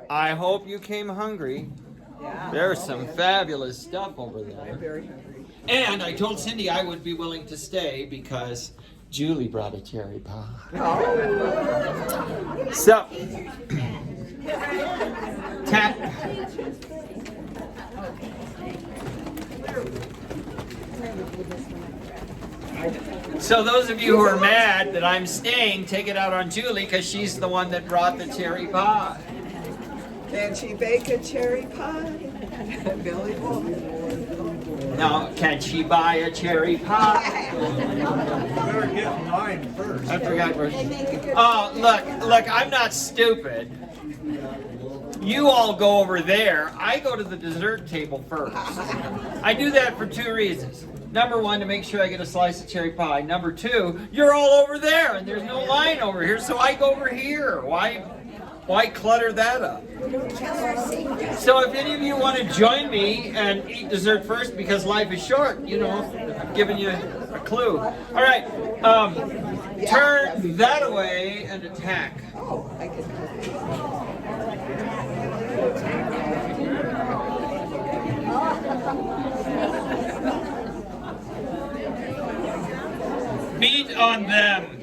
I hope you came hungry. Yeah. There's some fabulous stuff over there. I'm very hungry. And I told Cindy I would be willing to stay because Julie brought a cherry pie. Oh. So, tap. So those of you who are mad that I'm staying, take it out on Julie because she's the one that brought the cherry pie. Can she bake a cherry pie? Billy won't. Now, can she buy a cherry pie? Better get mine first. I forgot where. Oh, look, I'm not stupid. You all go over there. I go to the dessert table first. I do that for two reasons. Number one, to make sure I get a slice of cherry pie. Number two, you're all over there and there's no line over here, so I go over here. Why clutter that up? So if any of you want to join me and eat dessert first because life is short, you know, I'm giving you a clue. All right, turn that away and attack. Oh, I can. Beat on them.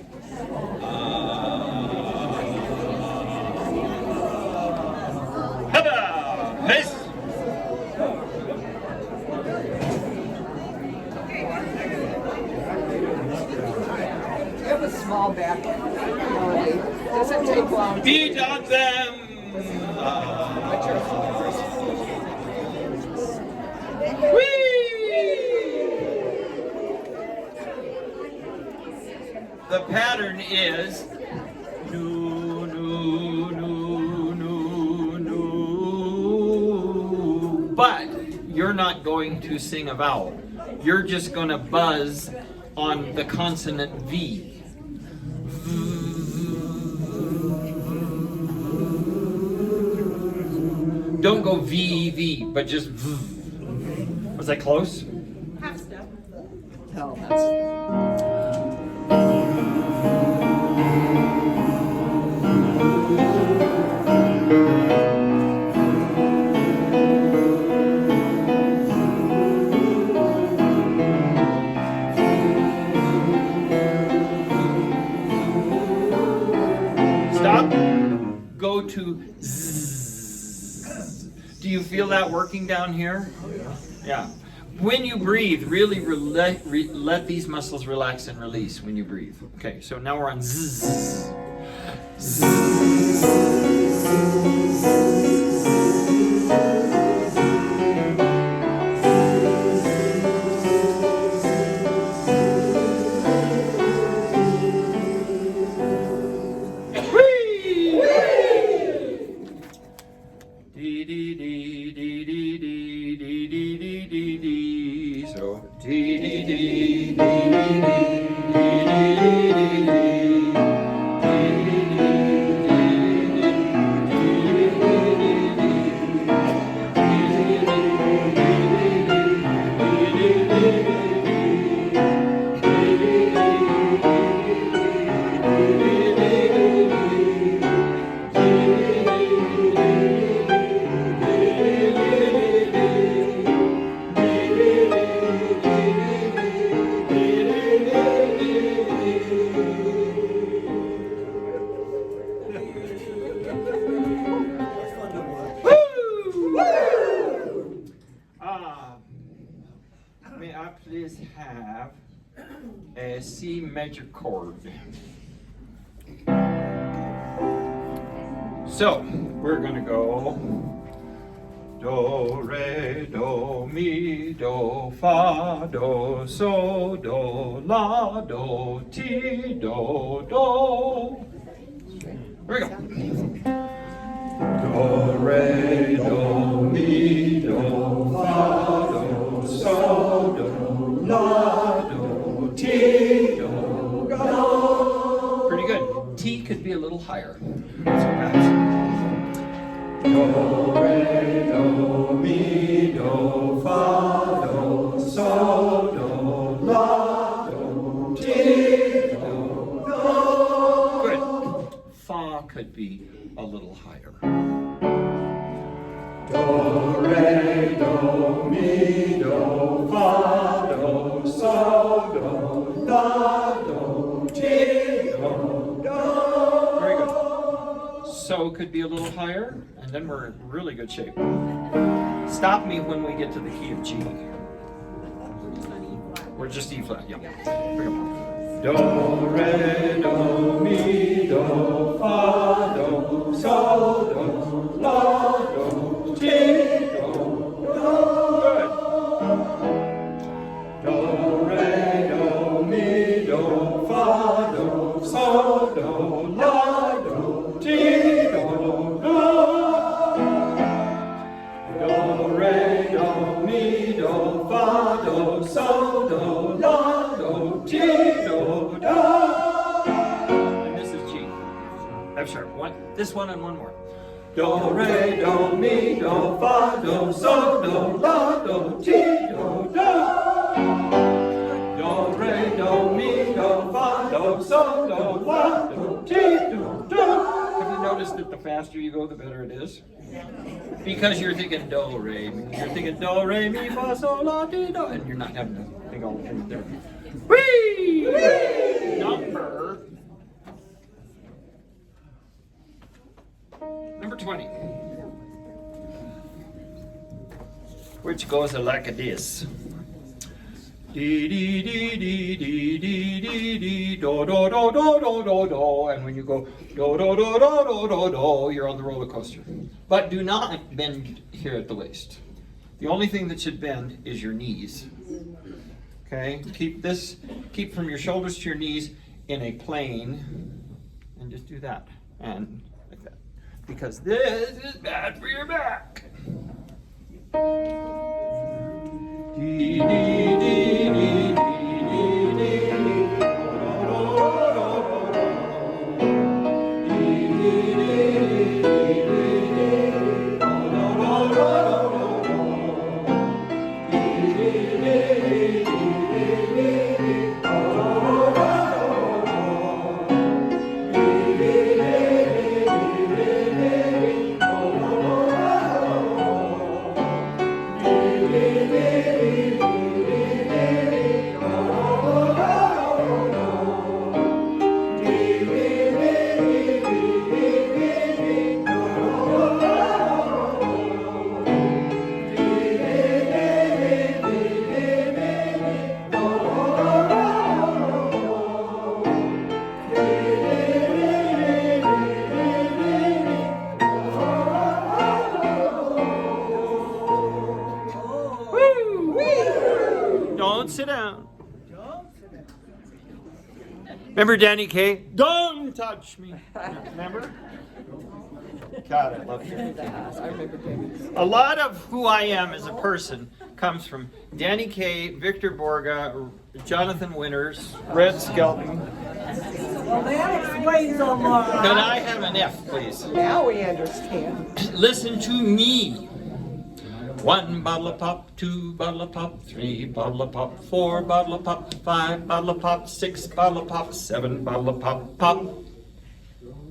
Hubba! Hiss! You have a small back. Doesn't take long. Beat on them. Whee! The pattern is no, no, no, no, no. But you're not going to sing a vowel. You're just going to buzz on the consonant V. Don't go V, V, but just V. Was that close? Half step. No. Stop. Go to Z. Do you feel that working down here? Yeah. When you breathe, really let these muscles relax and release when you breathe. Okay, so now we're on Z. So dee dee dee dee may I please have a C major chord? So we're going to go do, re, do, mi, do, fa, do, so, do, la, do, ti, do, do. Here we go. Do, re, do, mi, do, fa, do, so, do, la, do, ti, do, do. Pretty good. T could be a little higher. Let's go back. Do, re, do, mi, do, fa, do, so, do, la, do, ti, do, do. Good. Fa could be a little higher. Do, re, do, mi, do, fa, do, sol, do, la, do, ti, do, do. Very good. So could be a little higher, and then we're in really good shape. Stop me when we get to the key of G. We're just E flat, yeah. Bring 'em up. Do, re, do, mi, do, fa, do, sol, do, la, do, ti, do, Good. do, re, do, mi, do, fa, do, sol, do, la, do, ti, do, do. Do, re, do, mi, do, fa, do, sol, do, la, do, ti, do, do. And this is G. F sharp. One. This one and one more. Do, re, do, mi, do, fa, do, sol, do, la, do, ti, do, do. Do, re, do, mi, do, fa, do, sol, do, la, do, ti, do, do. Have you noticed that the faster you go, the better it is? Because you're thinking do, re, mi. You're thinking do, re, mi, fa, sol, la, ti, do. And you're not having to think all the things there. Whee! Number 20. Which goes like this. Dee dee dee dee dee dee dee dee do do do do do do do, and when you go do do do do do do do, you're on the roller coaster. But do not bend here at the waist. The only thing that should bend is your knees. Okay, keep from your shoulders to your knees in a plane, and just do that, and like that, because this is bad for your back. Dee, dee, dee, dee, dee, dee, dee, dee. Don't sit down. Remember Danny Kaye? Don't touch me. Remember? God, I love you. I remember David. A lot of who I am as a person comes from Danny Kaye, Victor Borga, Jonathan Winters, Red Skelton. Well, that explains a lot. Can I have an F, please? Now we understand. Listen to me. 1 bottle of pop, 2 bottle of pop, 3 bottle of pop, 4 bottle of pop, 5 bottle of pop, 6 bottle of pop, 7 bottle of pop, pop.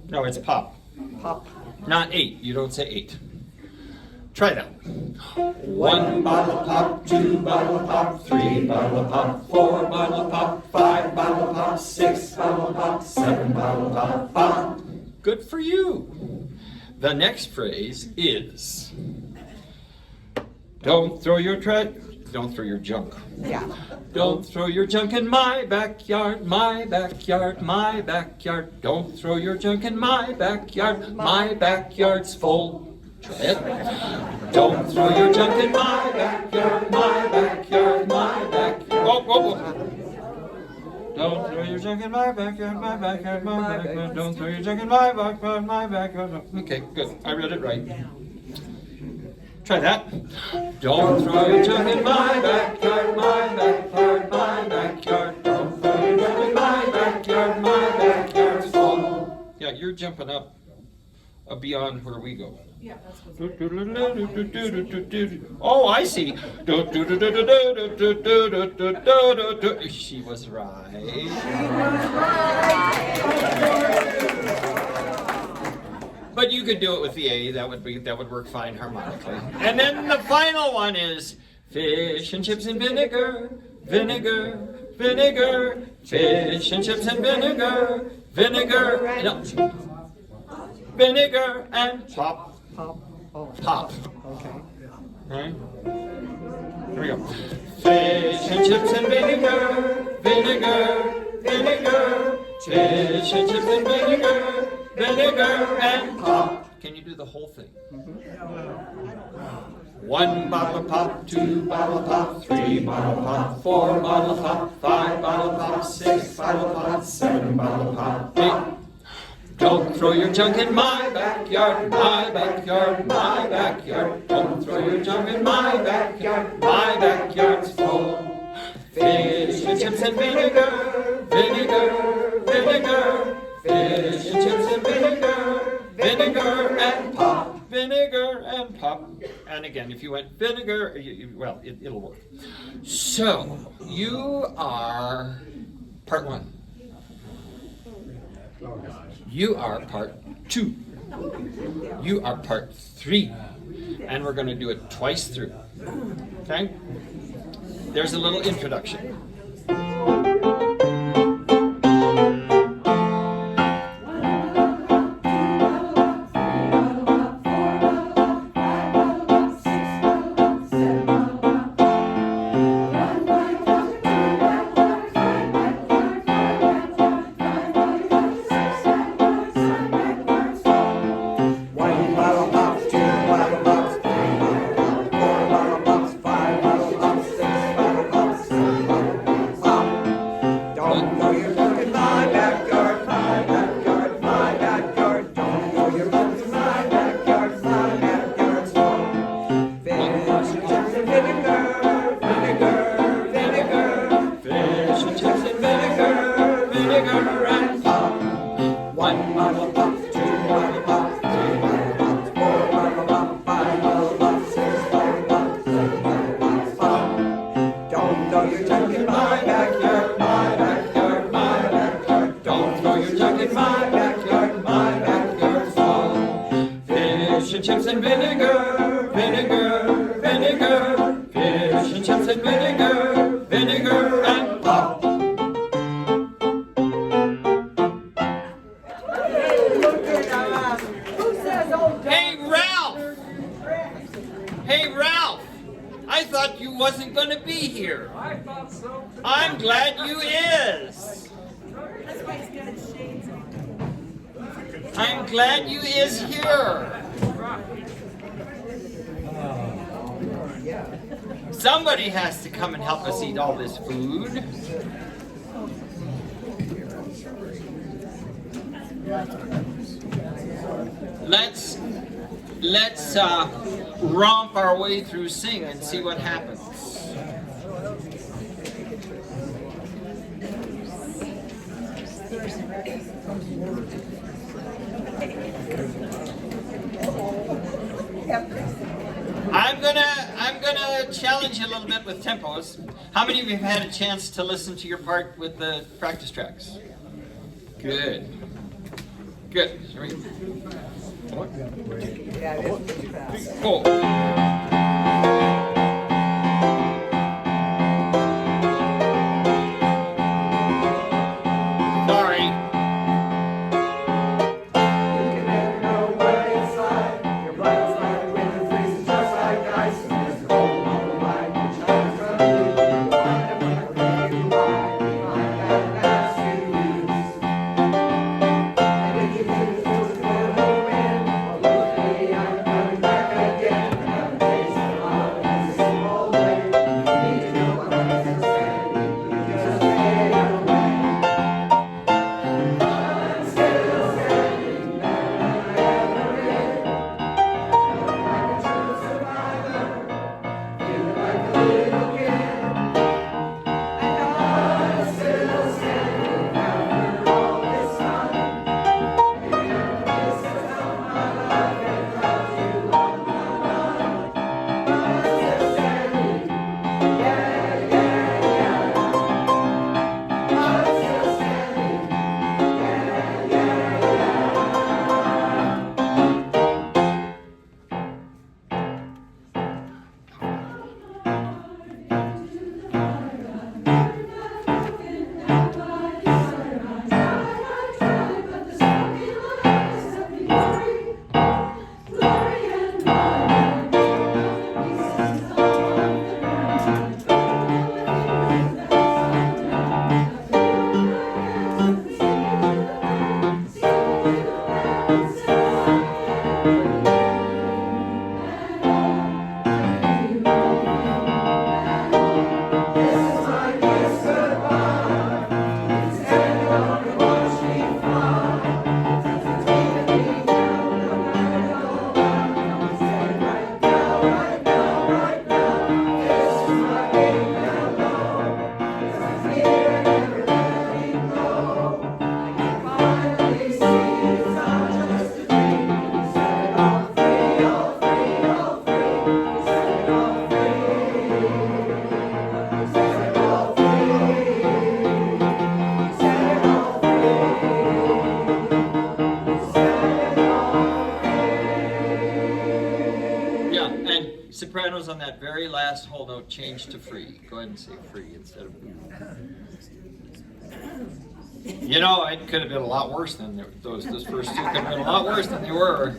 No, it's pop. Pop. Not 8. You don't say 8. Try that. 1 bottle of pop, 2 bottle of pop, 3 bottle of pop, 4 bottle of pop, 5 bottle of pop, 6 bottle of pop, 7 bottle of pop, pop. Good for you. The next phrase is, don't throw your junk. Yeah. Don't throw your junk in my backyard, my backyard, my backyard. Don't throw your junk in my backyard, my backyard's full. Try it. Don't throw your junk in my backyard, my backyard, my backyard. Oh, whoa, whoa. Don't throw your junk in my backyard, my backyard, my backyard. Don't throw your junk in my backyard, my backyard. Okay, good. I read it right. Try that. Don't throw your junk in my backyard, my backyard, my backyard. Don't throw your junk in my backyard, my backyard's full. Yeah, you're jumping up beyond where we go. Yeah, that's what. Oh, I see. She was right. But you could do it with the A. That would work fine harmonically. And then the final one is fish and chips and vinegar, vinegar, vinegar. Fish and chips and vinegar, vinegar. No. Vinegar and pop, Pop. Oh, pop. okay. Right? Here we go. Fish and chips and vinegar, vinegar, vinegar. Fish and chips and vinegar, vinegar and pop. Can you do the whole thing? One bottle of pop, two bottle of pop, three bottle of pop, four bottle of pop, five bottle of pop, six bottle of pop, seven bottle of pop, eight. Don't throw your junk in my backyard, my backyard, my backyard. Don't throw your junk in my backyard's full. Fish and chips and vinegar, vinegar, vinegar. Fish and chips and vinegar, vinegar and pop, vinegar and pop. And again, if you went vinegar, well, it'll work. So, you are part one. You are part two. You are part three. And we're going to do it twice through. Okay? There's a little introduction. Chips and vinegar, vinegar, vinegar. Fish and chips and vinegar, vinegar and pop. Hey Ralph! Hey Ralph! I thought you wasn't gonna be here. I thought so. I'm glad you is. I'm glad you is here. Somebody has to come and help us eat all this food. Let's romp our way through sing and see what happens. I'm gonna challenge you a little bit with tempos. How many of you have had a chance to listen to your part with the practice tracks? Good. Good. Here we go. Yeah, it is pretty fast. Cool. sopranos on that very last whole note change to free. Go ahead and say free instead of. You know, it could have been a lot worse than those first two could have been a lot worse than they were.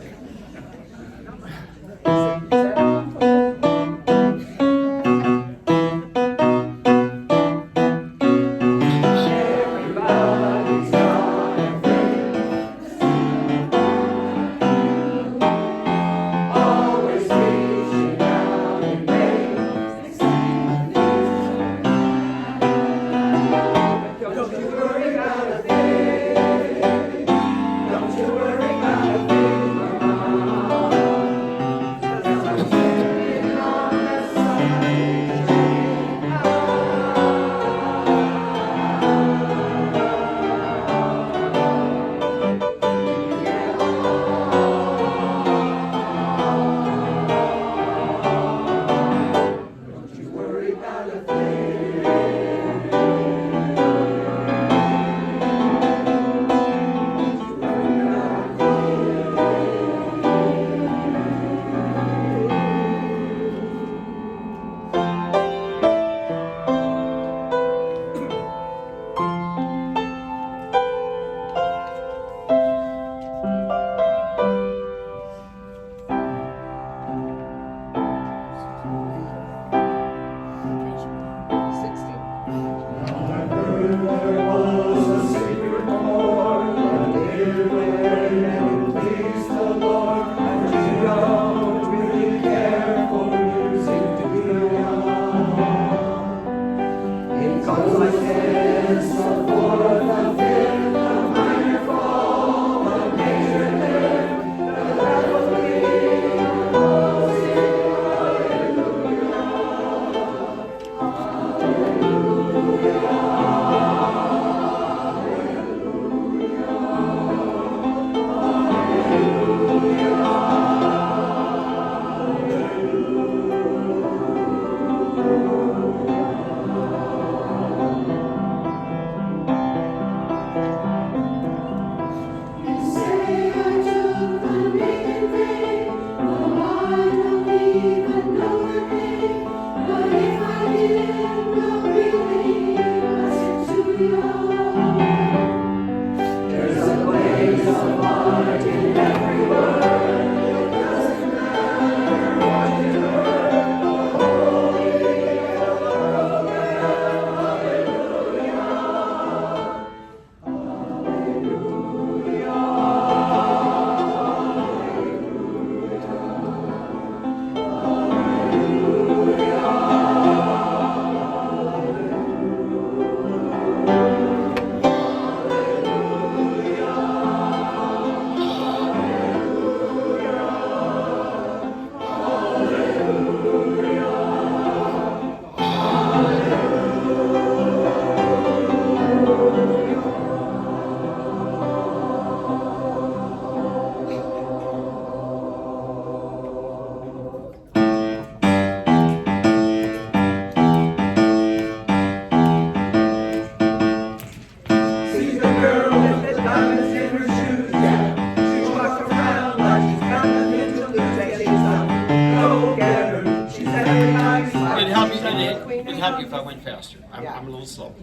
It'd help you if I went faster. I'm a little slow.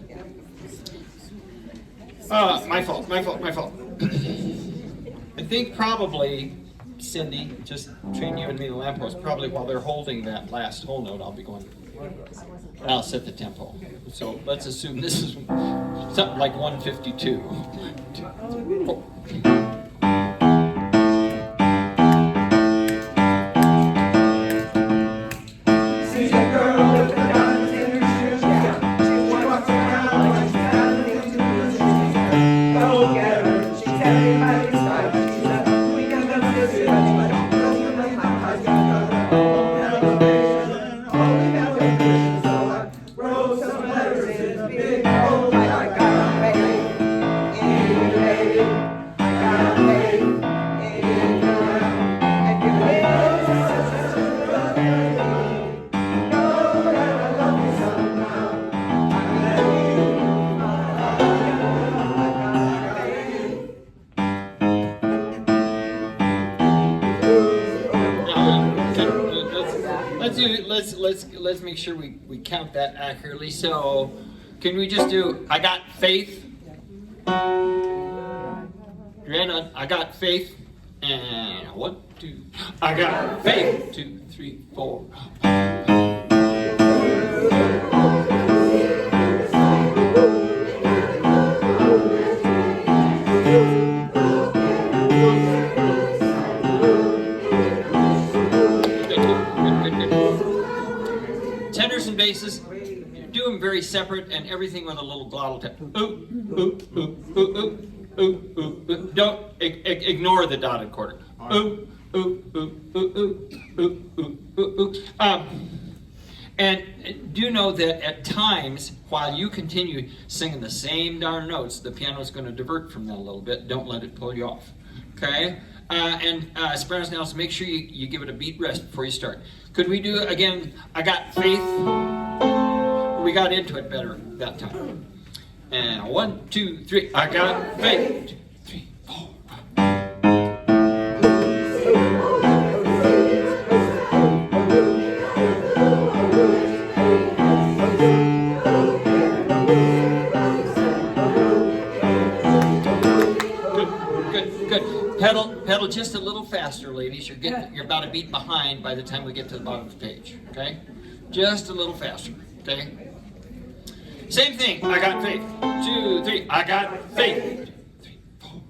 My fault. I think probably, Cindy, just between you and me, the lamppost, probably while they're holding that last whole note, I'll be going, I'll set the tempo. So let's assume this is something like 152. I got let's make sure we count that accurately. So, can we just do I got faith? Joanna, I got faith. And 1, 2. I got faith. 2, 3, 4. Tenors and basses, do them very separate and everything with a little glottal tap. Ooh, ooh, ooh, ooh, ooh, ooh, ooh, ooh. Don't ignore the dotted quarter. Ooh, ooh, ooh, ooh, ooh, ooh, ooh, ooh, ooh. And do know that at times, while you continue singing the same darn notes, the piano's going to divert from that a little bit. Don't let it pull you off. Okay? Sopranos and altos, make sure you give it a beat rest before you start. Could we do again, I got faith? We got into it better that time. And 1, 2, 3, I got faith. 2, 3, 4. Good. Pedal just a little faster, ladies. You're about a beat behind by the time we get to the bottom of the page. Okay? Just a little faster. Okay? Same thing. I got faith. 2, 3. I got faith. 3, 4.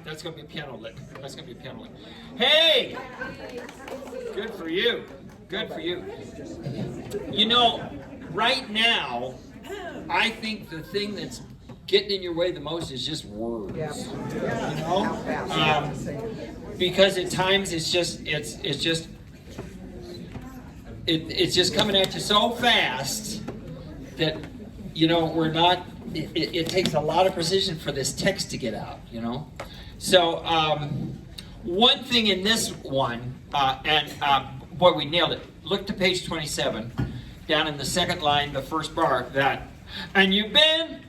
That's going to be a piano lick. That's going to be a piano lick. Hey! Good for you. Good for you. You know, right now, I think the thing that's getting in your way the most is just words. Yeah. You know? Because at times it's just coming at you so fast that, you know, we're not, it takes a lot of precision for this text to get out, you know? So, one thing in this one, boy, we nailed it. Look to page 27, down in the second line, the first bar, that, and you've been,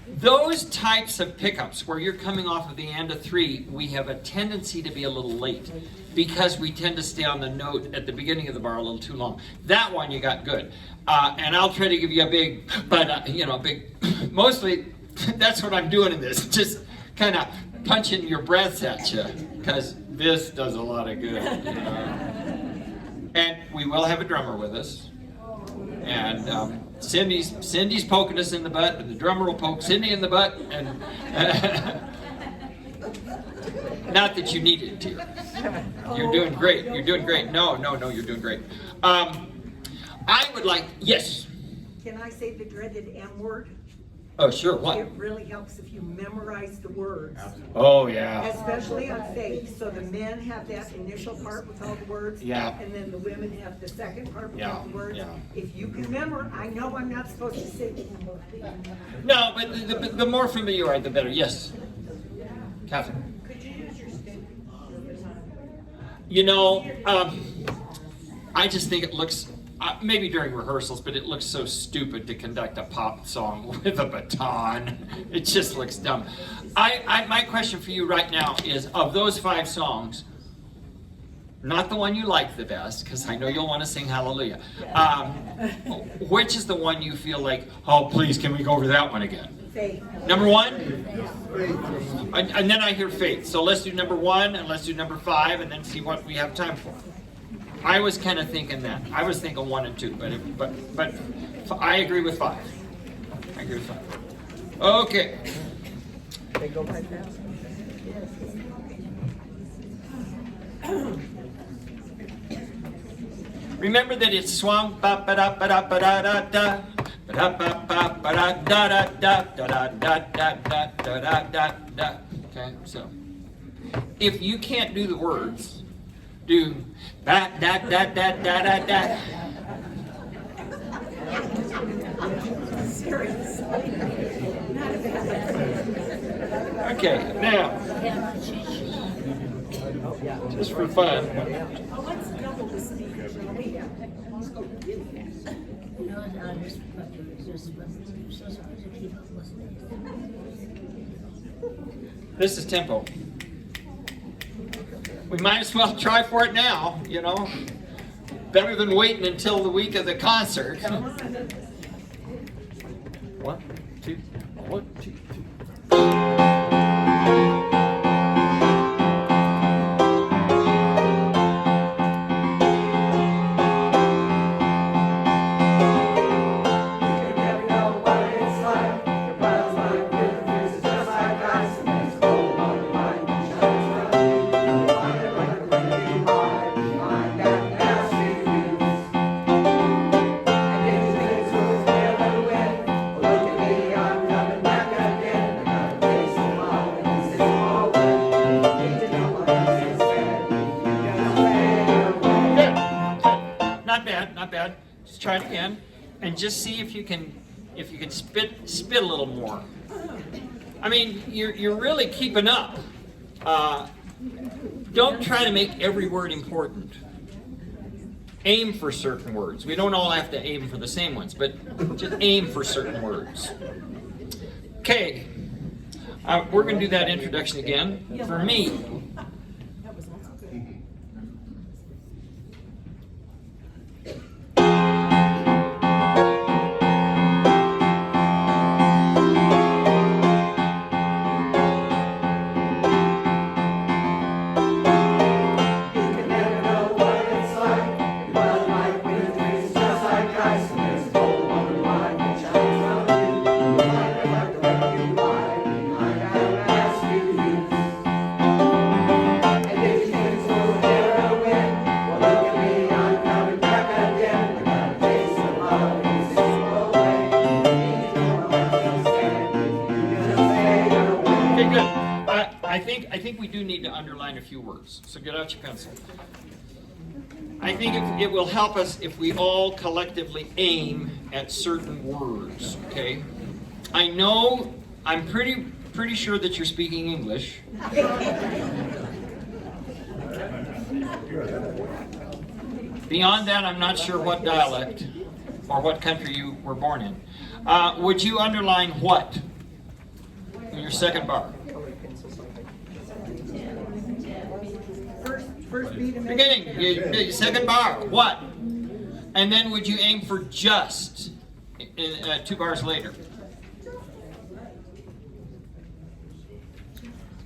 those types of pickups where you're coming off of the end of 3, we have a tendency to be a little late because we tend to stay on the note at the beginning of the bar a little too long. That one you got good. And I'll try to give you a big, mostly that's what I'm doing in this, just kind of punching your breaths at you, because this does a lot of good. You know? And we will have a drummer with us. And Cindy's poking us in the butt, and the drummer will poke Cindy in the butt, and not that you needed to. You're doing great. You're doing great. No, you're doing great. I would like, yes. Can I say the dreaded M word? Oh, sure. What? It really helps if you memorize the words. Oh, yeah. Especially on faith. So the men have that initial part with all the words. Yeah. And then the women have the second part with Yeah, all the words. yeah. If you can remember, I know I'm not supposed to say No, but the more familiar you are, the better. Yes. Catherine. Could you use your stick? You know, I just think it looks, maybe during rehearsals, but it looks so stupid to conduct a pop song with a baton. It just looks dumb. My question for you right now is, of those 5 songs, not the one you like the best, because I know you'll want to sing hallelujah. Which is the one you feel like, oh, please, can we go over that one again? Faith. Number 1? And then I hear faith. So let's do number 1 and let's do number 5 and then see what we have time for. I was kind of thinking that. I was thinking 1 and 2, but I agree with 5. I agree with 5. Okay. They go by fast. Remember that it's swung ba ba da ba da ba da da da ba da ba ba ba da da da da da da da da da da da. Okay, so if you can't do the words, do ba da da da da da da. Okay, now just for fun. This is tempo. We might as well try for it now, you know. Better than waiting until the week of the concert. 1, 2, 1, 2, 3. Not bad. Just try it again, and just see if you can spit a little more. I mean, you're really keeping up. Don't try to make every word important. Aim for certain words. We don't all have to aim for the same ones, but just aim for certain words. Okay, we're going to do that introduction again. For me, I think we do need to underline a few words. So get out your pencil. I think it will help us if we all collectively aim at certain words. Okay. I know I'm pretty sure that you're speaking English. Beyond that, I'm not sure what dialect or what country you were born in. Would you underline what in your second bar? First beat of Beginning, second bar, what? And then would you aim for just in 2 bars later?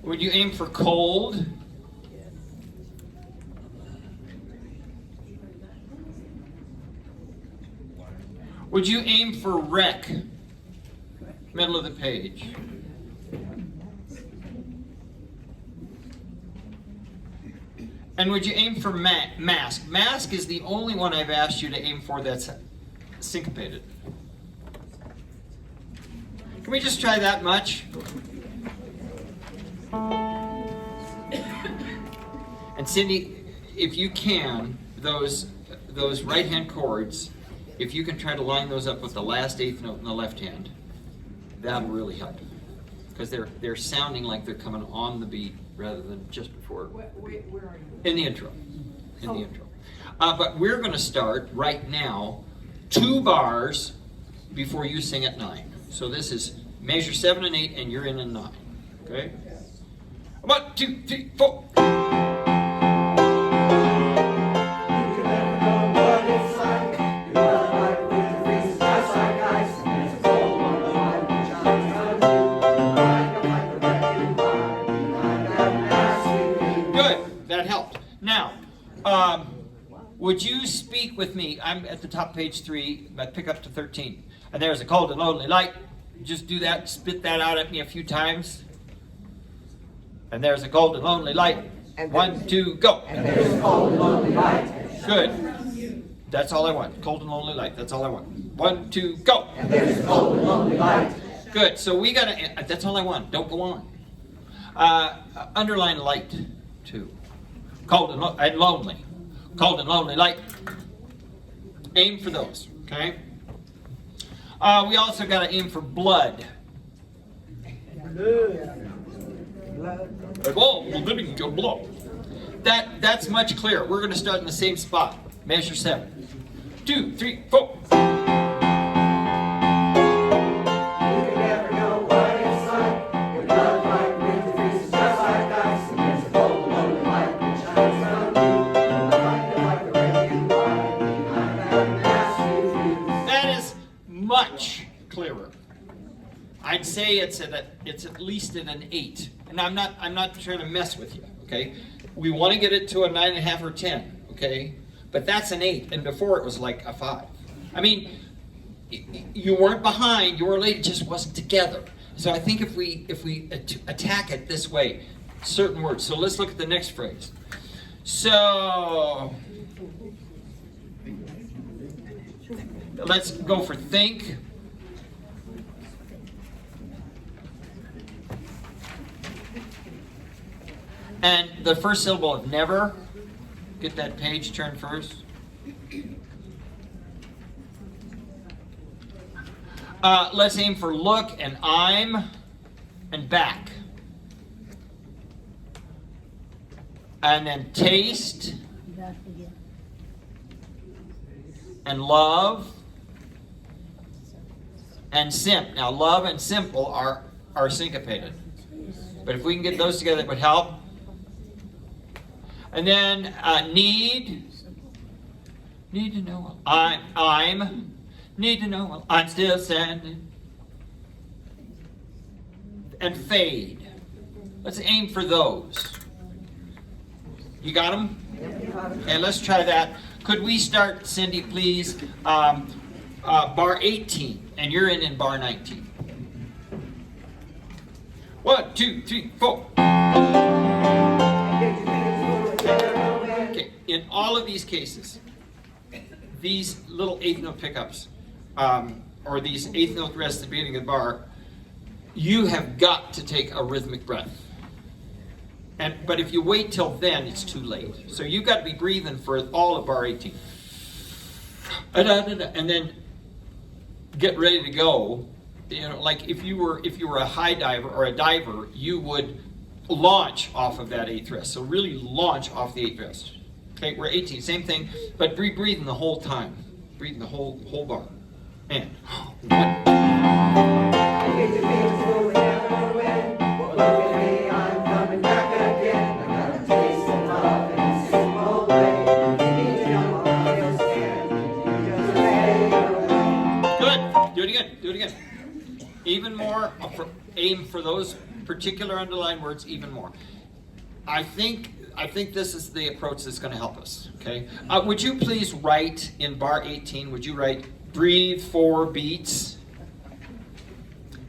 Would you aim for cold? Would you aim for wreck? Middle of the page. And would you aim for mask? Mask is the only one I've asked you to aim for that's syncopated. Can we just try that much? And Cindy, if you can, those right-hand chords, if you can try to line those up with the last eighth note in the left hand, that'll really help. Because they're sounding like they're coming on the beat rather than just before. Where are you? In the intro. The intro. But we're going to start right now 2 bars before you sing at 9. So this is measure 7 and 8, and you're in 9. Okay? 1, 2, 3, 4. that helped. Now, would you speak with me? I'm at the top of page 3, but pick up to 13. And there's a cold and lonely light. Just do that, spit that out at me a few times. And there's a cold and lonely light. 1, 2, go. And there's a cold and lonely light. Good. That's all I want. Cold and lonely light. That's all I want. 1, 2, go. And there's a cold and lonely light. Good. So we gotta. That's all I want. Don't go on. Underline light too. Cold and lonely. Cold and lonely light. Aim for those. Okay. We also gotta aim for blood. Oh, living your blood. That's much clearer. We're gonna start in the same spot. Measure 7. 2, 3, 4. Much clearer. I'd say it's at least at an 8, and I'm not trying to mess with you. Okay, we want to get it to a 9.5 or 10. Okay, but that's an 8, and before it was like a 5. I mean, you weren't behind, you were late. It just wasn't together. So I think if we attack it this way, certain words. So let's look at the next phrase. So. Let's go for think. And the first syllable of never. Get that page turned first. Let's aim for look and I'm and back. And then taste and love. And simp. Now, love and simple are syncopated. But if we can get those together, it would help. And then need to know. I'm need to know. I'm still standing. And fade. Let's aim for those. You got them? Okay, let's try that. Could we start, Cindy, please? Bar 18. And you're in bar 19. 1, 2, 3, 4. Okay, in all of these cases, these little eighth note pickups, or these eighth note rests at the beginning of the bar, you have got to take a rhythmic breath. But if you wait till then, it's too late. So you've got to be breathing for all of bar 18. And then get ready to go. You know, like if you were a high diver or a diver, you would launch off of that eighth rest. So really launch off the eighth rest. Okay, we're 18, same thing, but breathing the whole time. Breathing the whole bar. And 1. Do it again. Even more, aim for those particular underlined words even more. I think this is the approach that's going to help us, okay? Would you please write in bar 18, would you write breathe 4 beats?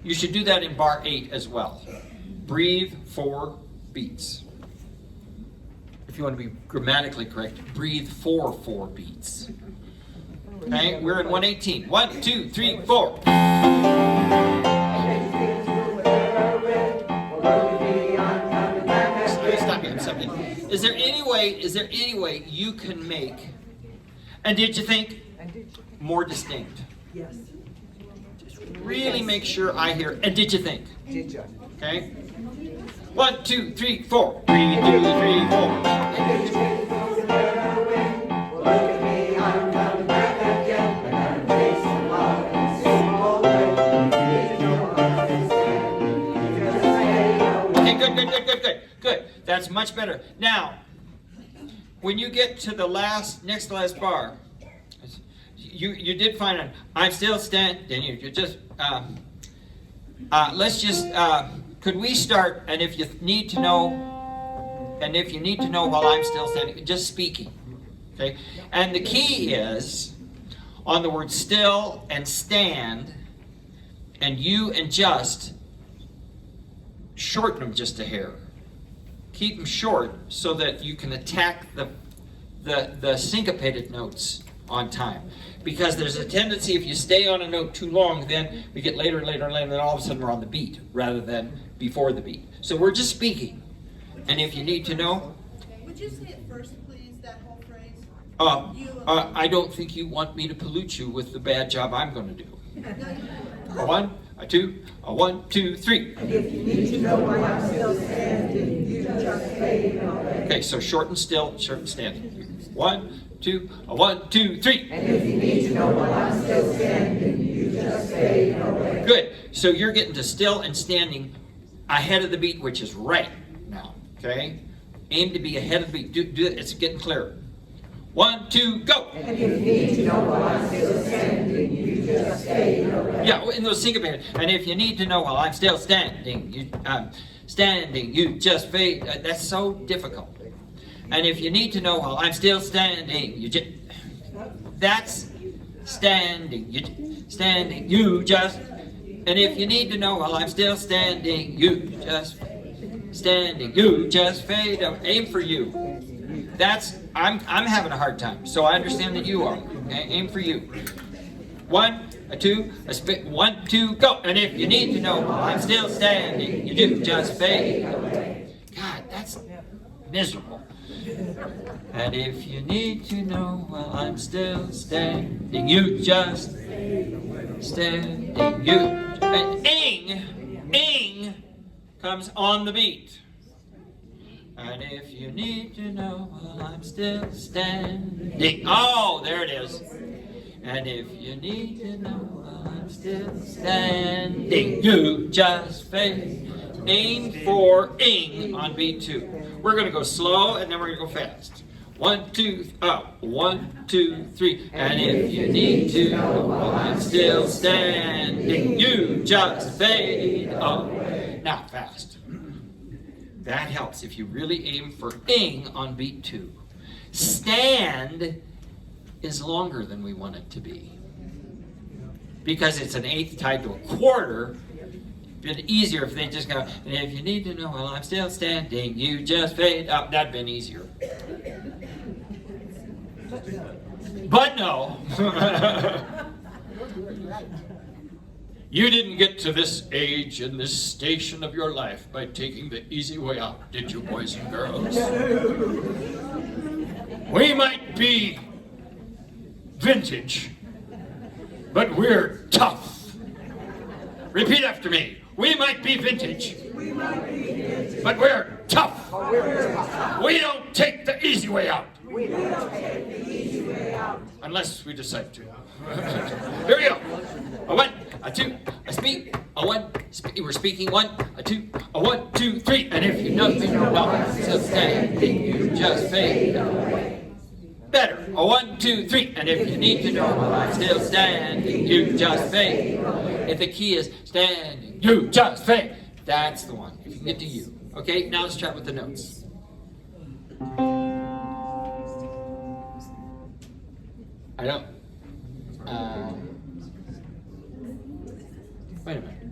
You should do that in bar 8 as well. Breathe 4 beats. If you want to be grammatically correct, breathe 4 beats. Okay, we're in 118. 1, 2, 3, 4. Stop you. Is there any way you can make, and did you think, more distinct? Yes. Really make sure I hear, and did you think? Did you? Okay? 1, 2, 3, 4. 3, 2, 3, 4. Good. That's much better. Now, when you get to the next to last bar, you did find it. I'm still standing. You just let's just could we start? And if you need to know, and if you need to know while I'm still standing, just speaking. Okay? And the key is on the word still and stand, and you and just shorten them just a hair. Keep them short so that you can attack the syncopated notes on time. Because there's a tendency, if you stay on a note too long, then we get later and later and later, and then all of a sudden we're on the beat rather than before the beat. So we're just speaking. And if you need to know, Would you say it first, please, that whole phrase? I don't think you want me to pollute you with the bad job I'm going to do. A 1, a 2, a 1, 2, 3. If you need to know why I'm still standing, you just fade away. Okay, so short and still, short and standing. 1, 2, a 1, 2, 3. And if you need to know why I'm still standing, you just fade away. Good. So you're getting to still and standing ahead of the beat, which is right now. Okay? Aim to be ahead of the beat. Do it. It's getting clearer. 1, 2, go. And if you need to know why I'm still standing, you just fade away. Yeah, in those syncopated. And if you need to know while I'm still standing, you just fade. That's so difficult. And if you need to know while I'm still standing, that's standing. You just. And if you need to know while I'm still standing, you just fade up. Aim for you. I'm having a hard time, so I understand that you are. Okay? Aim for you. 1, a 2, a spit. 1, 2, go. And if you need to know while I'm still standing, you just fade away. God, that's miserable. And if you need to know while I'm still standing, you just standing. And ing comes on the beat. And if you need to know while I'm still standing, oh, there it is. And if you need to know while I'm still standing, you just fade. Aim for ing on beat 2. We're going to go slow and then we're going to go fast. 1, 2, up. 1, 2, 3. And if you need to know while I'm still standing, you just fade away. Now fast. That helps if you really aim for ing on beat 2. Stand is longer than we want it to be. Because it's an eighth tied to a quarter. It'd been easier if they just go, and if you need to know while I'm still standing, you just fade up. That'd been easier. But no. You didn't get to this age and this station of your life by taking the easy way out, did you, boys and girls? We might be vintage, but we're tough. Repeat after me. We might be vintage, but we're tough. We don't take the easy way out. Unless we decide to. Here we go. A 1, a 2, a speak, a 1, we're speaking 1, a 2, a 1, 2, 3. And if you know while I'm still standing, you just fade away. Better. A 1, 2, 3. And if you need to know while I'm still standing, you just fade. If the key is standing, you just fade. That's the one. If you can get to you. Okay, now let's start with the notes. I don't. Wait a minute.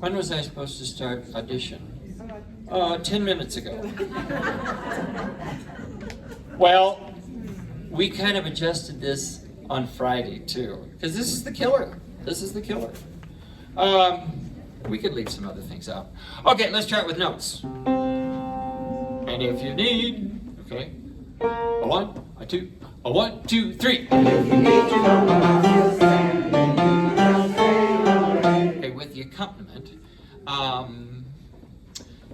When was I supposed to start audition? 10 minutes ago. Well, we kind of adjusted this on Friday too, because this is the killer. This is the killer. We could leave some other things out. Okay, let's start with notes. And if you need, okay, a 1, a 2, a 1, 2, 3. Okay, with the accompaniment,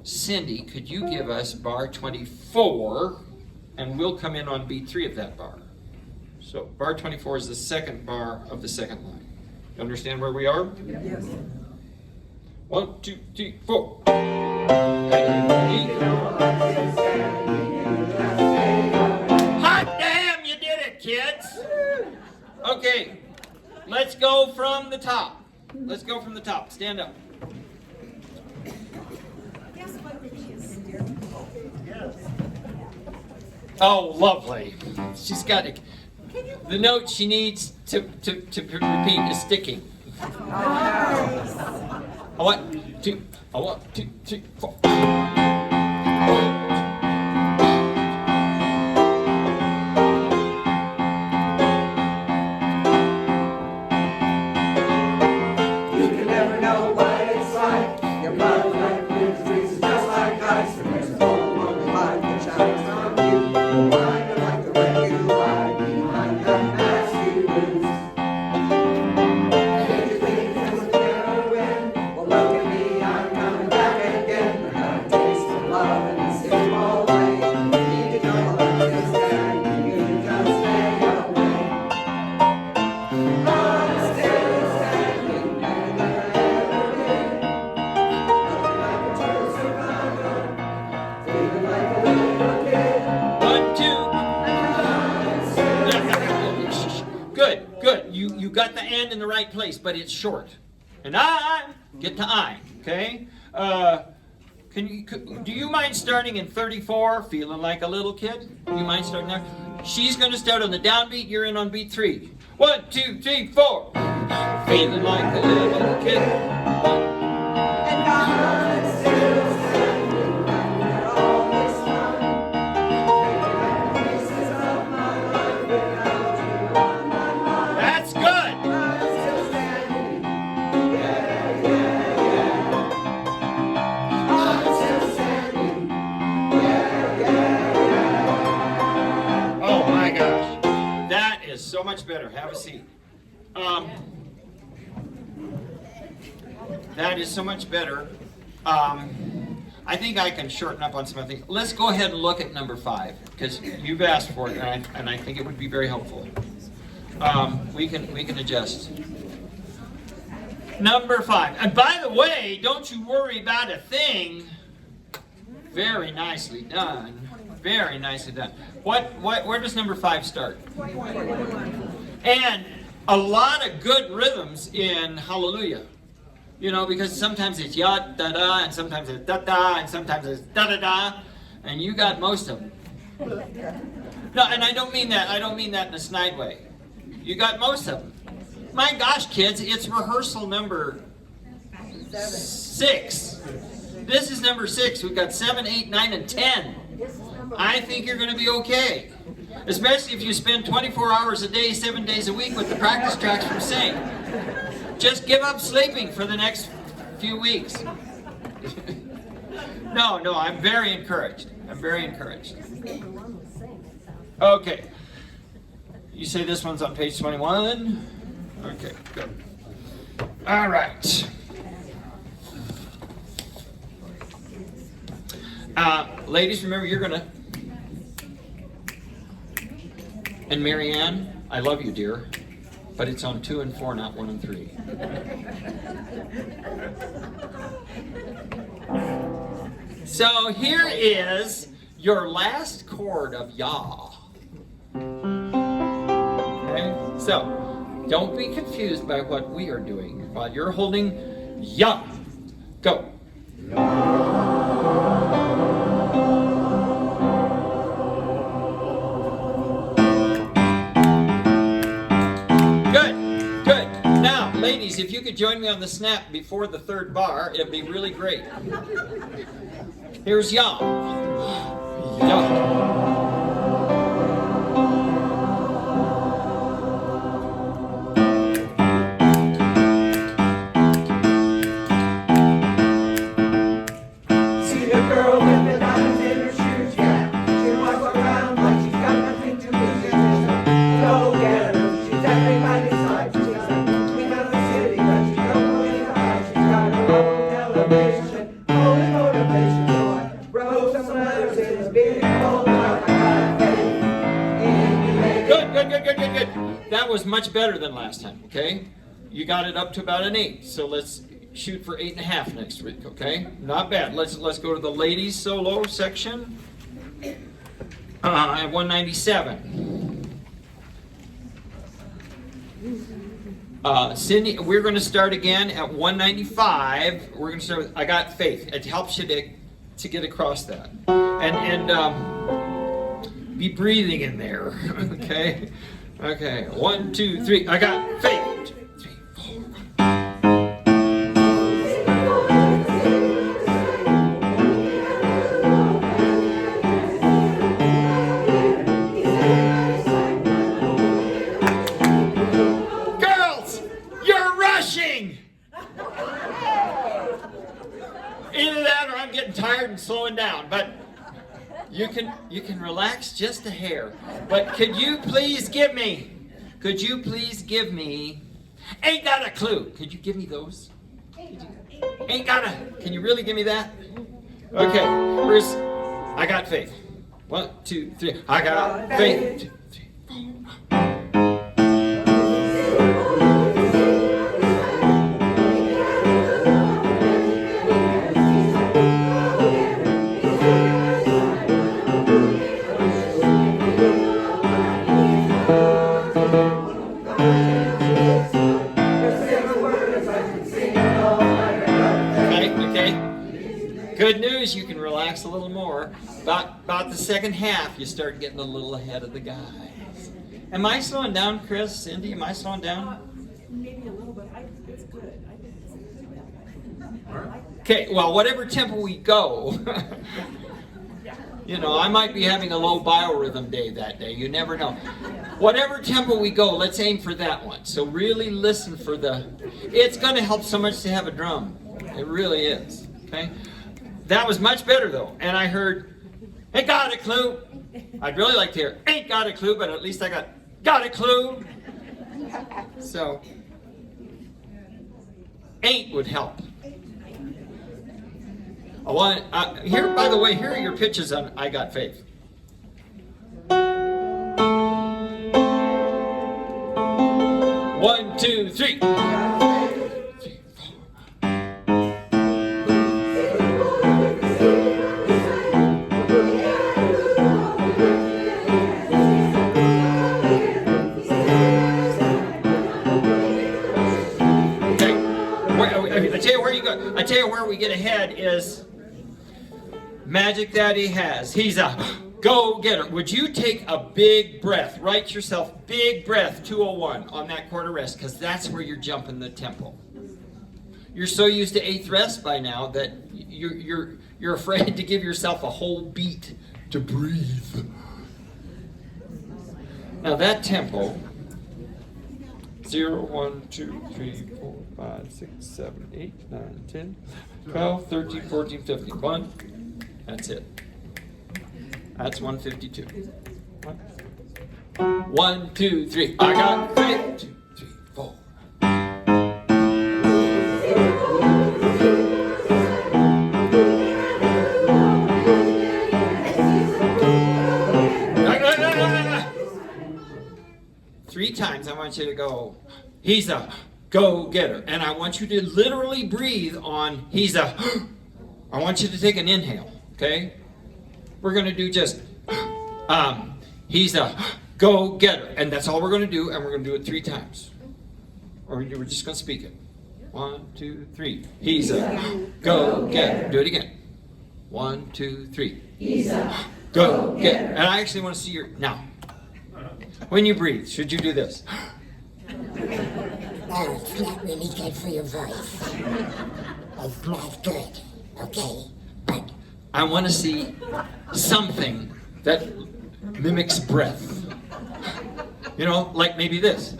Cindy, could you give us bar 24, and we'll come in on beat 3 of that bar. So bar 24 is the second bar of the second line. You understand where we are? Yes. 1, 2, 3, 4. Hot damn, you did it, kids! Okay, let's go from the top. Let's go from the top. Stand up. Guess what it is? Oh, lovely. She's got it. The note she needs to repeat is sticking. I want two, three, four. You can never know what it's like. Your blood like wind freezes just like ice. And there's a whole world light that shines on you. Wind up like the wind you ride behind the mask you lose. Did you think it was never win? Well, look at me, I'm coming back again. I got a taste of love in the same old way. You need to know I'm just there. You can just stay away. I'm still standing better than I ever been. Looking like a true survivor, feeling like a little kid. 1, 2. Good, good. You got the and in the right place, but it's short. And I get to I. Okay. Do you mind starting in 34? Feeling like a little kid. Do you mind starting there? She's going to start on the downbeat. You're in on beat 3. 1, 2, 3, 4. Feeling like a little kid. And I'm still standing after all this time. Thinking like pieces of my life without you on my mind. That's good. I'm still standing, yeah, yeah, yeah. I'm still standing, yeah, yeah, yeah. Oh my gosh. That is so much better. Have a seat. That is so much better. I think I can shorten up on some of the things. Let's go ahead and look at number 5 because you've asked for it, and I think it would be very helpful. We can adjust. Number 5. And by the way, don't you worry about a thing. Very nicely done. Very nicely done. Where does number 5 start? And a lot of good rhythms in Hallelujah. You know, because sometimes it's ya da da, and sometimes it's da da, and sometimes it's da da da, and you got most of them. No, and I don't mean that in a snide way. You got most of them. My gosh, kids, it's rehearsal number 6. This is number 6. We've got 7, 8, 9, and 10. I think you're going to be okay. Especially if you spend 24 hours a day, 7 days a week with the practice tracks from Sing. Just give up sleeping for the next few weeks. No, I'm very encouraged. I'm very encouraged. Okay. You say this one's on page 21? Okay, good. All right. Ladies, remember you're going to... And Marianne, I love you, dear. But it's on 2 and 4, not 1 and 3. So here is your last chord of Yah. Okay? So, don't be confused by what we are doing. While you're holding Yah, go. Ladies, if you could join me on the snap before the 3rd bar, it'd be really great. Here's Yah. Yah. See the girl with the diamonds in her shoes, yeah. She walks around like she's got nothing to lose. Go get her, she's everybody's side. She's like queen of the city, but she's no queen of high. She's got her own television, holy motivation. So I wrote some letters in this big old book. I got faith in you, baby. Good. That was much better than last time, okay? You got it up to about an 8, so let's shoot for 8.5 next week, okay? Not bad. Let's go to the ladies solo section. At 197. Cindy, we're going to start again at 195. We're going to start with I Got Faith. It helps you to get across that. And be breathing in there. Okay? Okay. 1, 2, 3. I got faith. 2, 3, 4. Girls, you're rushing. Either that or I'm getting tired and slowing down. But you can relax just a hair. But could you please give me, ain't got a clue. Could you give me those? Ain't got a, can you really give me that? Okay, where's, I got faith. 1, 2, 3, I got faith. 2, 3, 4. Good news, you can relax a little more. About the second half, you start getting a little ahead of the guys. Am I slowing down, Chris? Cindy, am I slowing down? Maybe a little bit. It's good. I think it's Okay, well, whatever tempo we go, you know, I might be having a low biorhythm day that day. You never know. Whatever tempo we go, let's aim for that one. So really listen for the, it's going to help so much to have a drum. It really is. Okay? That was much better though. And I heard, ain't got a clue. I'd really like to hear, ain't got a clue, but at least I got a clue. So, ain't would help. I want, here, by the way, here are your pitches on I Got Faith. One, two, three. I tell you where we get ahead is magic that he has. He's a go-getter. Would you take a big breath? Write yourself big breath 201 on that quarter rest, because that's where you're jumping the tempo. You're so used to eighth rest by now that you're afraid to give yourself a whole beat to breathe. Now that tempo, 0, 1, 2, 3, 4, 5, 6, 7, 8, 9, 10, 12, 13, 14, 15. 1. That's it. That's 152. 1, 2, 3. I got faith. 2, 3, 4. Three times I want you to go, he's a go-getter. And I want you to literally breathe on, he's a, I want you to take an inhale, okay? We're going to do just, he's a go-getter. And that's all we're going to do, and we're going to do it 3 times. Or we're just going to speak it. 1, 2, 3. He's a go-getter. Do it again. 1, 2, 3. He's a go-getter. And I actually want to see your, now. When you breathe, should you do this? No, it's not really good for your voice. It's not good, okay? But I want to see something that mimics breath. You know, like maybe this.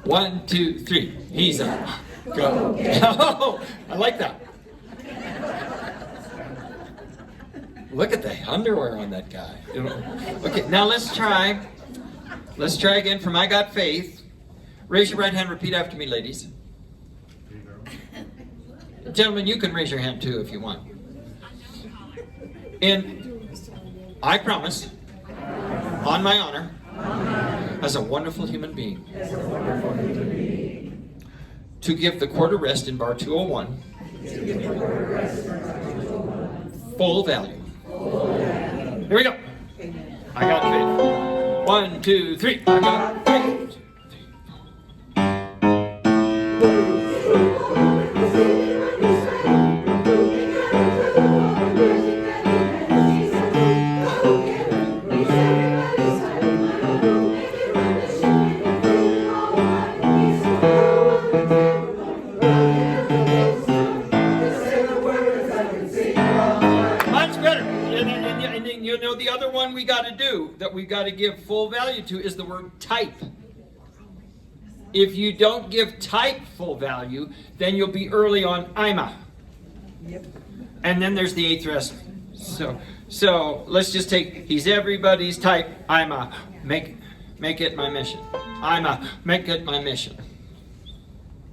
1, 2, 3. He's a go. Oh, I like that. Look at the underwear on that guy. Okay, now let's try. Let's try again from I Got Faith. Raise your right hand, repeat after me, ladies. Gentlemen, you can raise your hand too if you want. And I promise, on my honor, as a wonderful human being, to give the quarter rest in bar 201 full value. Here we go. I got faith. 1, 2, 3. I got faith. and then you know the other one we got to do that we got to give full value to is the word type. If you don't give type full value, then you'll be early on Ima. Yep. And then there's the eighth rest. So let's just take, he's everybody's type, Ima. Make it my mission. Ima, make it my mission.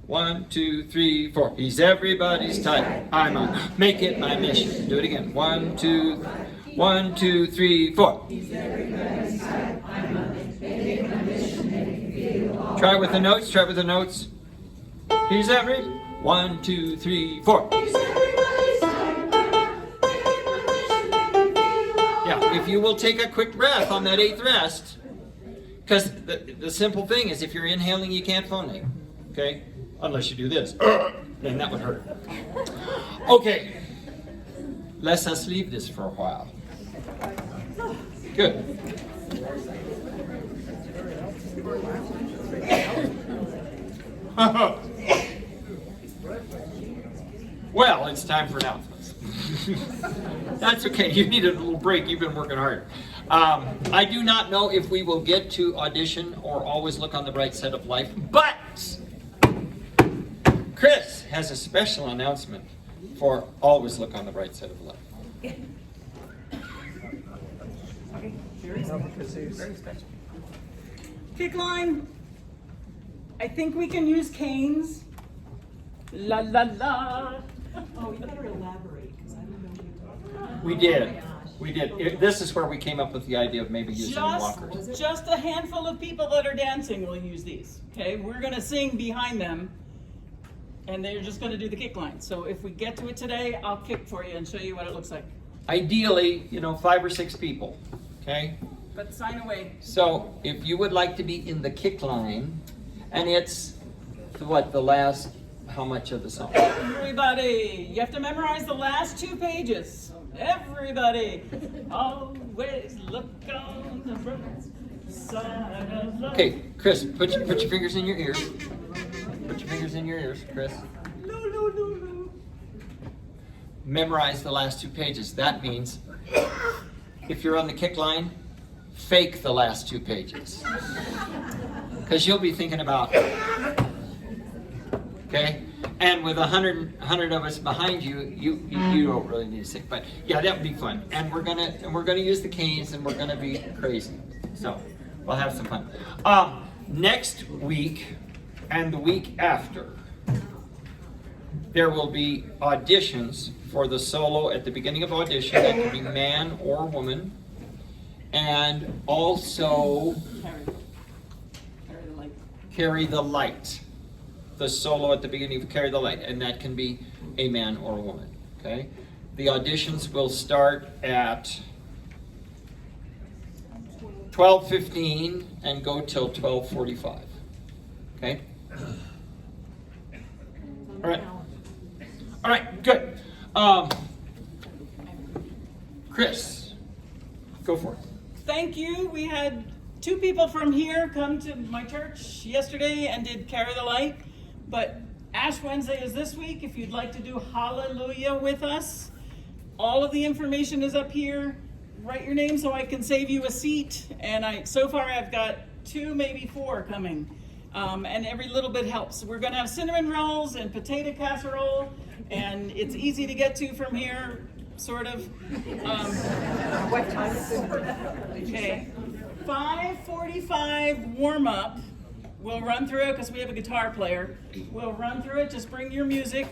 1, 2, 3, 4. He's everybody's type. Ima, make it my mission. Do it again. 1, 2, 3, 4. He's everybody's type. Ima, make it my mission. Try with the notes. Try with the notes. He's every 1, 2, 3, 4. Yeah, if you will take a quick breath on that eighth rest, because the simple thing is if you're inhaling, you can't phonate. Okay? Unless you do this. Then that would hurt. Okay. Let's us leave this for a while. Good. Well, it's time for announcements. That's okay. You need a little break. You've been working hard. I do not know if we will get to audition or always look on the bright side of life, but Chris has a special announcement for always look on the bright side of life. Very special. Kick line. I think we can use canes. La la la. Oh, you better elaborate, because I don't know what you're talking about. We did. We did. This is where we came up with the idea of maybe using walkers. Just a handful of people that are dancing will use these. Okay, we're gonna sing behind them, and they're just gonna do the kick line. So if we get to it today, I'll kick for you and show you what it looks like. Ideally, 5 or 6 people. Okay? But sign away. So if you would like to be in the kick line, and it's what, the last, how much of the song? Everybody, you have to memorize the last 2 pages. Everybody, always look on the bright side of life. Okay, Chris, put your fingers in your ears. Put your fingers in your ears, Chris. No. Memorize the last 2 pages. That means if you're on the kick line, fake the last 2 pages. Because you'll be thinking about, okay? And with 100 of us behind you, you don't really need to sing. But yeah, that would be fun. And we're gonna use the canes, and we're gonna be crazy. So we'll have some fun. Next week and the week after, there will be auditions for the solo at the beginning of audition. That can be man or woman. And also Carry the Light. The solo at the beginning of Carry the Light. And that can be a man or a woman. Okay? The auditions will start at 12:15 and go till 12:45. Okay? All right, good. Chris, go for it. Thank you. We had 2 people from here come to my church yesterday and did Carry the Light. But Ash Wednesday is this week. If you'd like to do Hallelujah with us, all of the information is up here. Write your name so I can save you a seat. And so far I've got 2, maybe 4 coming. And every little bit helps. We're going to have cinnamon rolls and potato casserole, and it's easy to get to from here, sort of. What time is it? Okay. 5:45 warm up. We'll run through it because we have a guitar player. We'll run through it. Just bring your music.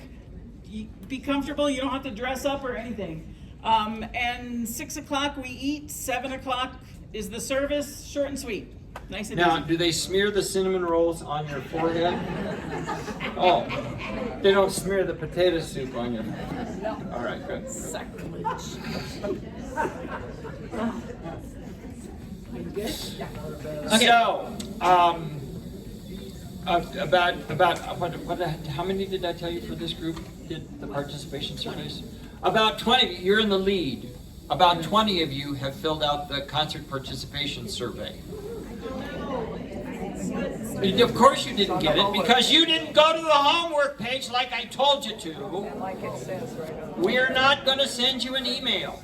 Be comfortable. You don't have to dress up or anything. And 6 o'clock we eat. 7 o'clock is the service. Short and sweet. Nice and Now, easy. do they smear the cinnamon rolls on your forehead? Oh, they don't smear the potato soup on you. No. All right, good. Sacrilege. So, how many did I tell you for this group did the participation surveys? About 20. You're in the lead. About 20 of you have filled out the concert participation survey. Of course you didn't get it because you didn't go to the homework page like I told you to. Like it says right on. We're not going to send you an email.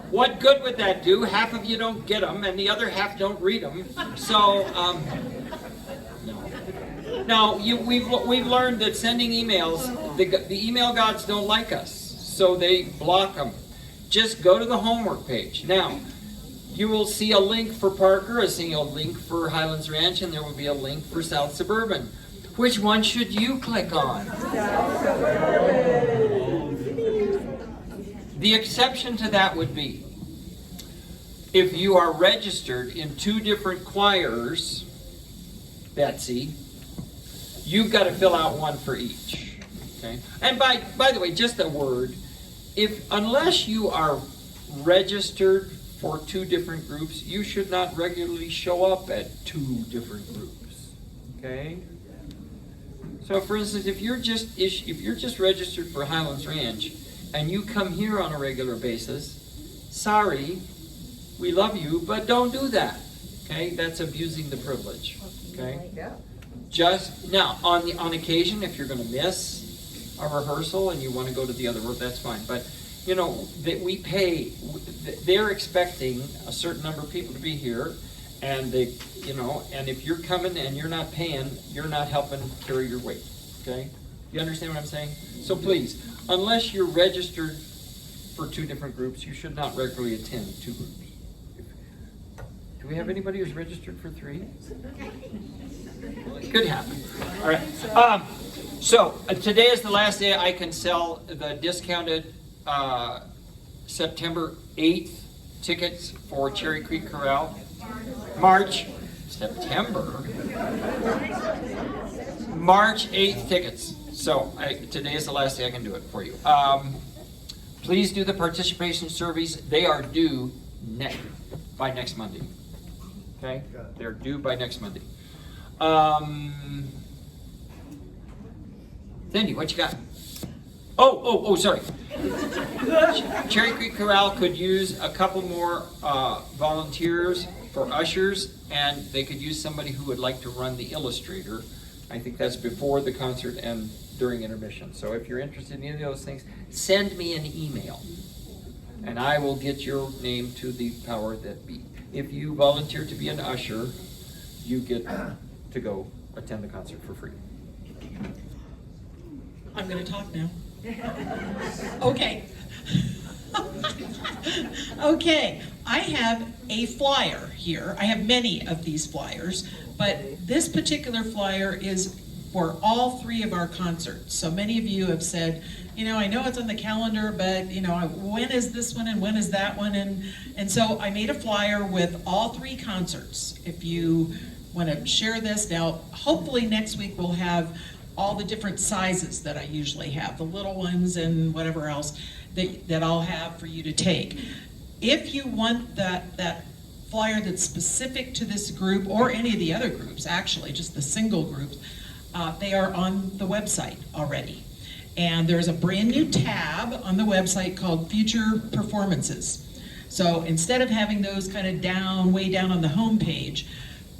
what good would that do? Half of you don't get them, and the other half don't read them. So, no. We've learned that sending emails, the email gods don't like us, so they block them. Just go to the homework page. Now, you will see a link for Parker, a link for Highlands Ranch, and there will be a link for South Suburban. Which one should you click on? The exception to that would be if you are registered in 2 different choirs, Betsy, you've got to fill out one for each. Okay? And by the way, just a word, unless you are registered for 2 different groups, you should not regularly show up at 2 different groups. Okay? So for instance, if you're just registered for Highlands Ranch and you come here on a regular basis, sorry, we love you, but don't do that. Okay? That's abusing the privilege. Okay? Yeah. Just now, on occasion, if you're going to miss a rehearsal and you want to go to the other room, that's fine. But you know that we pay. They're expecting a certain number of people to be here, and and if you're coming and you're not paying, you're not helping carry your weight. Okay? You understand what I'm saying? So please, unless you're registered for 2 different groups, you should not regularly attend 2 groups. Do we have anybody who's registered for 3? It could happen. All right. So today is the last day I can sell the discounted September 8th tickets for Cherry Creek Chorale. March 8th tickets. So today is the last day I can do it for you. Please do the participation surveys. They are due by next Monday. Okay? They're due by next Monday. Cindy, what you got? Oh, sorry. Cherry Creek Chorale could use a couple more volunteers for ushers, and they could use somebody who would like to run the illustrator. I think that's before the concert and during intermission. So if you're interested in any of those things, send me an email, and I will get your name to the power that be. If you volunteer to be an usher, you get to go attend the concert for free. I'm going to talk now. Okay. Okay, I have a flyer here. I have many of these flyers, but this particular flyer is for all 3 of our concerts. So many of you have said, I know it's on the calendar, but when is this one and when is that one? And so I made a flyer with all 3 concerts. If you want to share this, now hopefully next week we'll have all the different sizes that I usually have, the little ones and whatever else that I'll have for you to take. If you want that flyer that's specific to this group or any of the other groups, actually, just the single groups, they are on the website already. And there's a brand new tab on the website called Future Performances. So instead of having those kind of way down on the home page,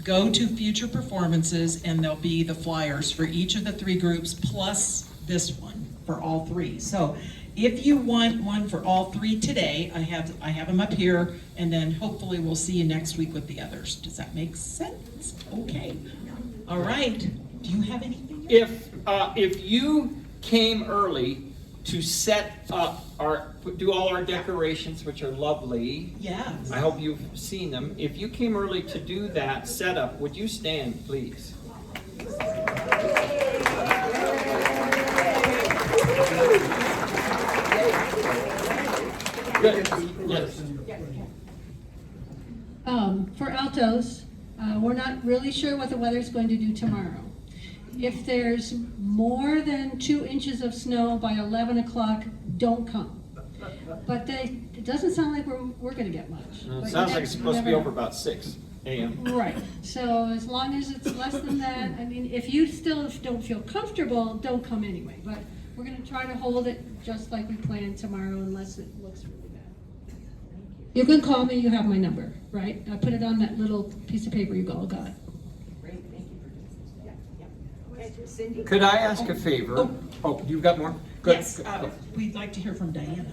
go to Future Performances and there'll be the flyers for each of the 3 groups plus this one for all 3. So if you want one for all 3 today, I have them up here, and then hopefully we'll see you next week with the others. Does that make sense? Okay. All right. Do you have anything else? If you came early to set up do all our decorations, which are lovely. Yes. I hope you've seen them. If you came early to do that setup, would you stand, please? Good. Yes. For altos, we're not really sure what the weather's going to do tomorrow. If there's more than 2 inches of snow by 11 o'clock, don't come. But it doesn't sound like we're going to get much. It sounds like it's supposed to be over about 6 a.m. Right. So as long as it's less than that, I mean, if you still don't feel comfortable, don't come anyway. But we're going to try to hold it just like we planned tomorrow, unless it looks really bad. You can call me. You have my number, right? I put it on that little piece of paper you all got. Cindy? Could I ask a favor? Oh, you've got more? Good. Yes. We'd like to hear from Diana.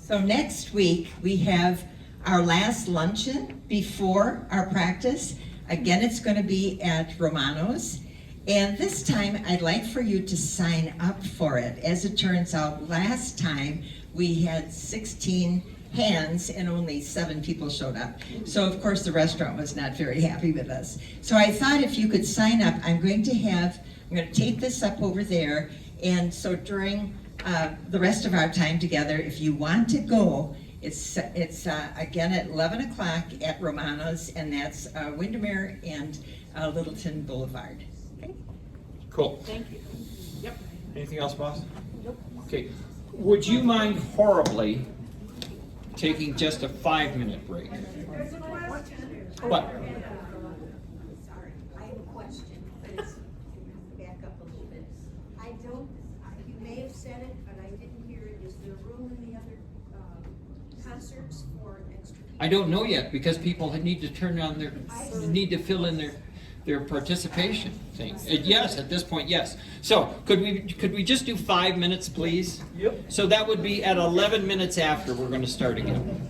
So next week, we have our last luncheon before our practice. Again, it's going to be at Romano's. And this time, I'd like for you to sign up for it. As it turns out, last time, we had 16 hands and only 7 people showed up. So of course, the restaurant was not very happy with us. So I thought if you could sign up, I'm going to tape this up over there. And so during the rest of our time together, if you want to go, it's again at 11 o'clock at Romano's, and that's Windermere and Littleton Boulevard. Okay? Cool. Thank you. Yep. Anything else, boss? Nope. Okay. Would you mind horribly taking just a 5-minute break? What? Sorry, I have a question, but it's, back up a little bit. You may have said it, but I didn't hear it. Is there room in the other concerts for extra people? I don't know yet, because people need to need to fill in their participation thing. Yes, at this point, yes. So could we just do 5 minutes, please? Yep. So that would be at 11 minutes after we're going to start again.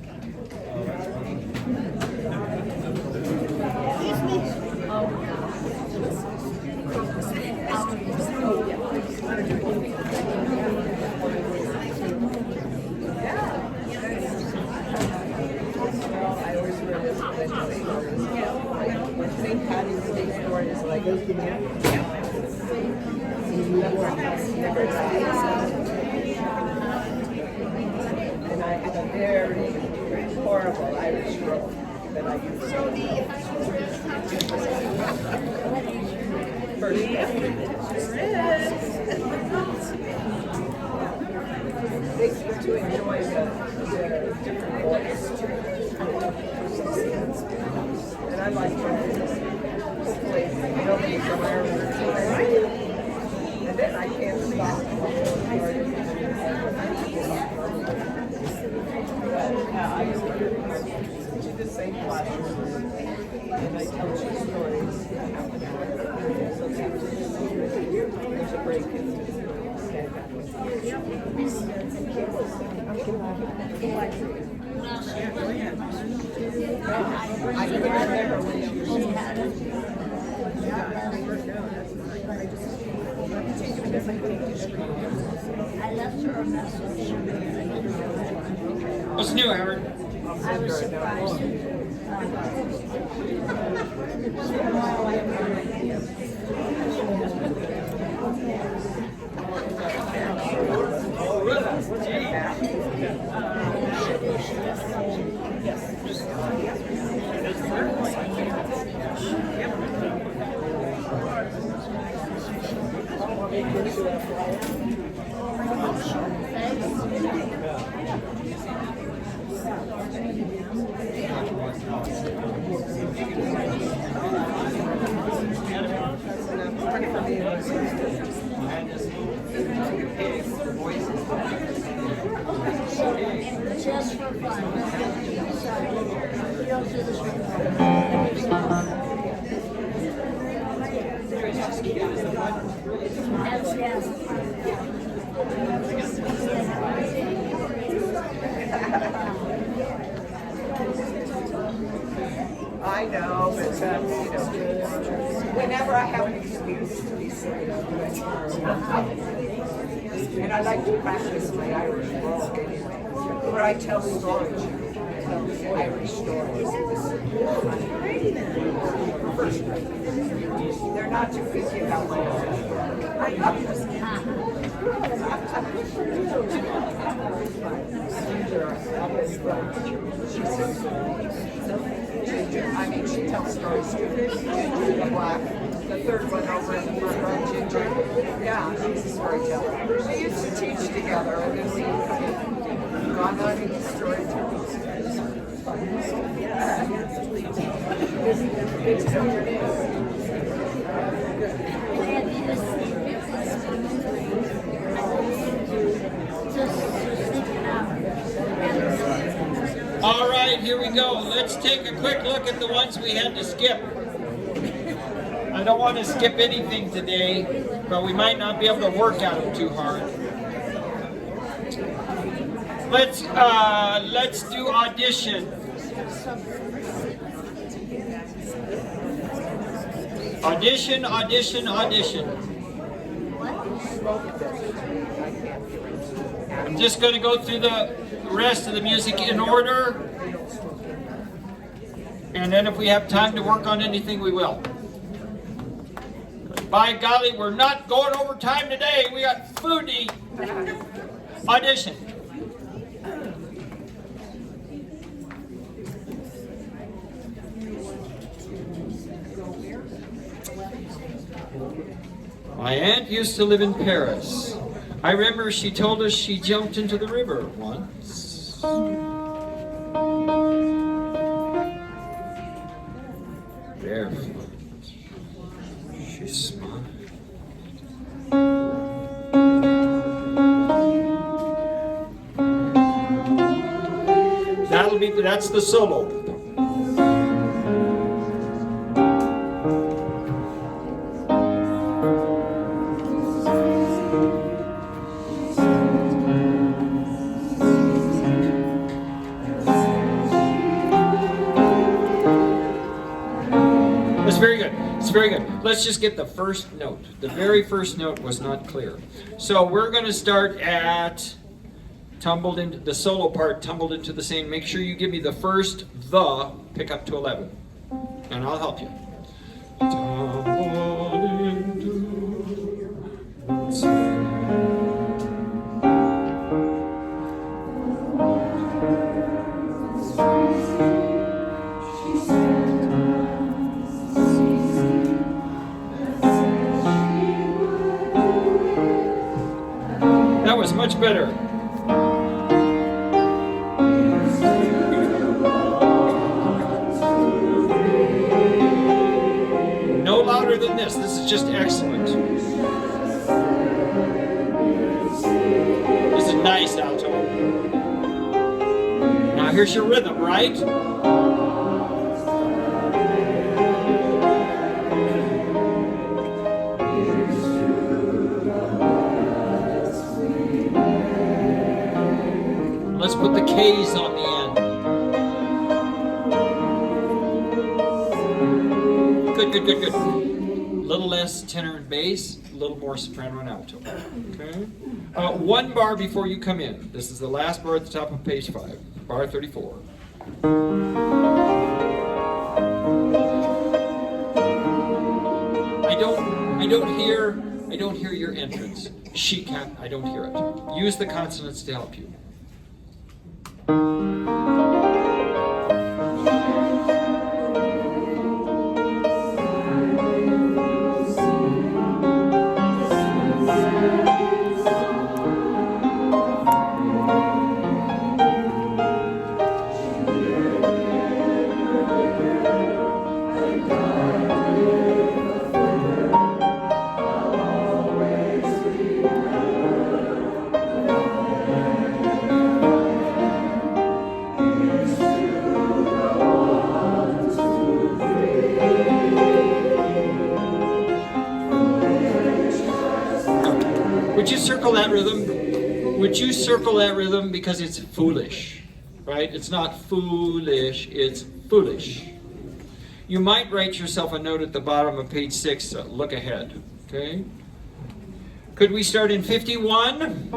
And I had a very horrible Irish roll that I used to first. They get to enjoy the different voice. And I like that. Hopefully nobody from Ireland is right. And then I can't stop. I used to do the same classes, and I tell you stories. So there's a break in I can remember when she was I left her a message. What's new, Howard? I was surprised. Just for fun. Sorry. You don't do this for I know, but whenever I have an excuse to be silly, and I like to practice my Irish work anyway, where I tell stories, Irish stories. First grade. They're not too picky about my Irish work. I love this. I mean, she tells stories too. Ginger the Black, the third one over in the front row, Ginger. Yeah, she's a storyteller. We used to teach together, and then we gone on into storytelling. It's All right, here we go. Let's take a quick look at the ones we had to skip. I don't want to skip anything today, but we might not be able to work at them too hard. Let's do audition. Audition, audition, audition. I'm just going to go through the rest of the music in order. And then if we have time to work on anything, we will. By golly, we're not going over time today. We got food to eat. Audition. My aunt used to live in Paris. I remember she told us she jumped into the river once. Barefoot. She smiled. That's the solo. That's very good. It's very good. Let's just get the first note. The very first note was not clear. So we're going to start at tumbled into the solo part, tumbled into the same. Make sure you give me the first the, pick up to 11. And I'll help you. Tumbled into the same. That was much better. No louder than this. This is just excellent. This is nice alto. Now here's your rhythm, right? Let's put the K's on the end. Good, good, good, good. A little less tenor and bass, a little more soprano and alto. Okay? One bar before you come in. This is the last bar at the top of page 5, bar 34. I don't hear your entrance. She can't, I don't hear it. Use the consonants to help you. Would you circle that rhythm? Would you circle that rhythm because it's foolish, right? It's not foolish, it's foolish. You might write yourself a note at the bottom of page 6 to look ahead, okay? Could we start in 51?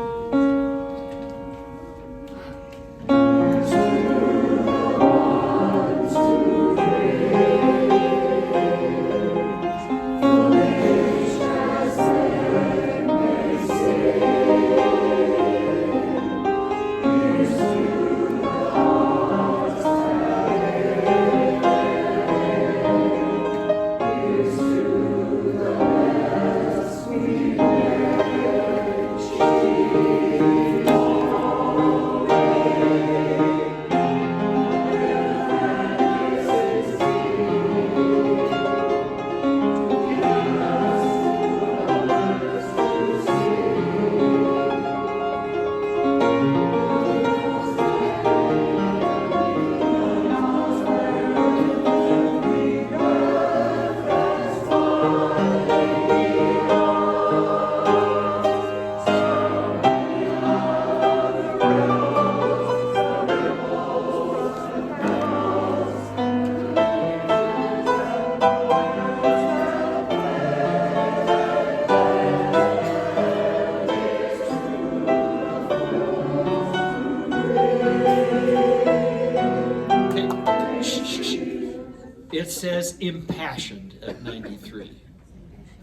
it says impassioned at 93.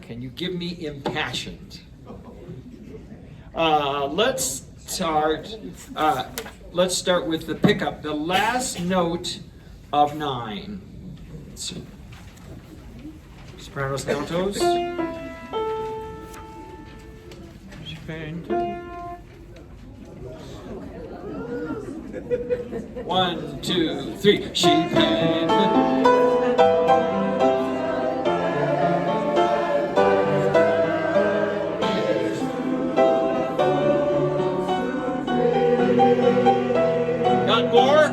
Can you give me impassioned? Let's start with the pickup. The last note of 9. Sopranos and altos. 1, 2, 3. She played. Got more?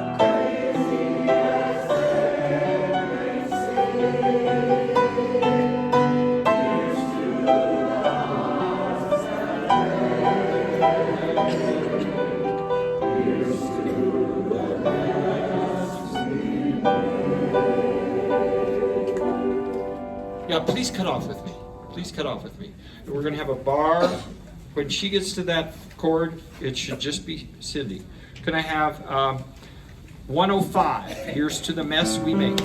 Yeah, please cut off with me. Please cut off with me. We're going to have a bar. When she gets to that chord, it should just be Cindy. Can I have 105? Here's to the mess we make.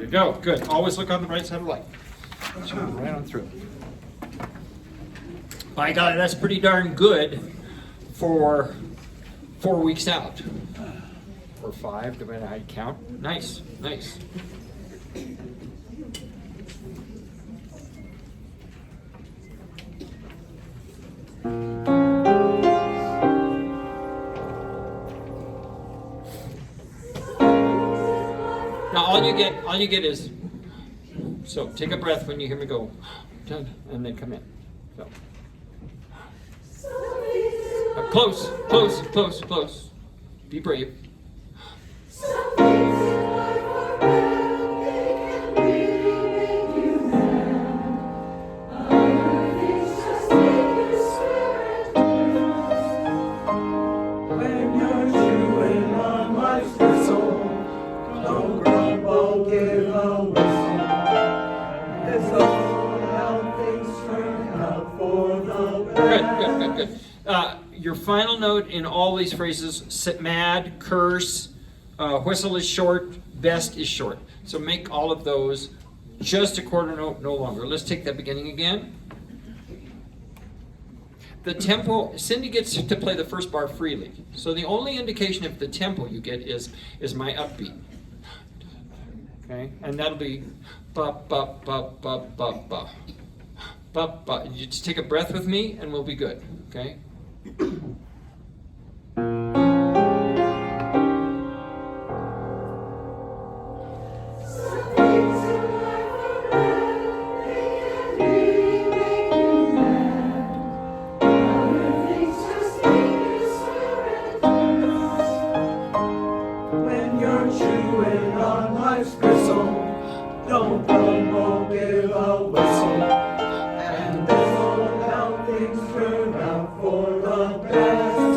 Go. Good. Always look on the right side of the light. Right on through. By golly, that's pretty darn good for 4 weeks out. Or 5, depending on how you count. Nice. Nice. Now all you get is, so take a breath when you hear me go, and then come in. So. Close, close, close, close. Be brave. Good. Your final note in all these phrases, mad, curse, whistle is short, best is short. So make all of those just a quarter note, no longer. Let's take that beginning again. The tempo, Cindy gets to play the first bar freely. So the only indication of the tempo you get is my upbeat. Okay, and that'll be ba ba ba ba ba ba. But you just take a breath with me and we'll be good, okay? When you're chewing on life's gristle, don't grumble, give a whistle. And this will help things turn out for the best.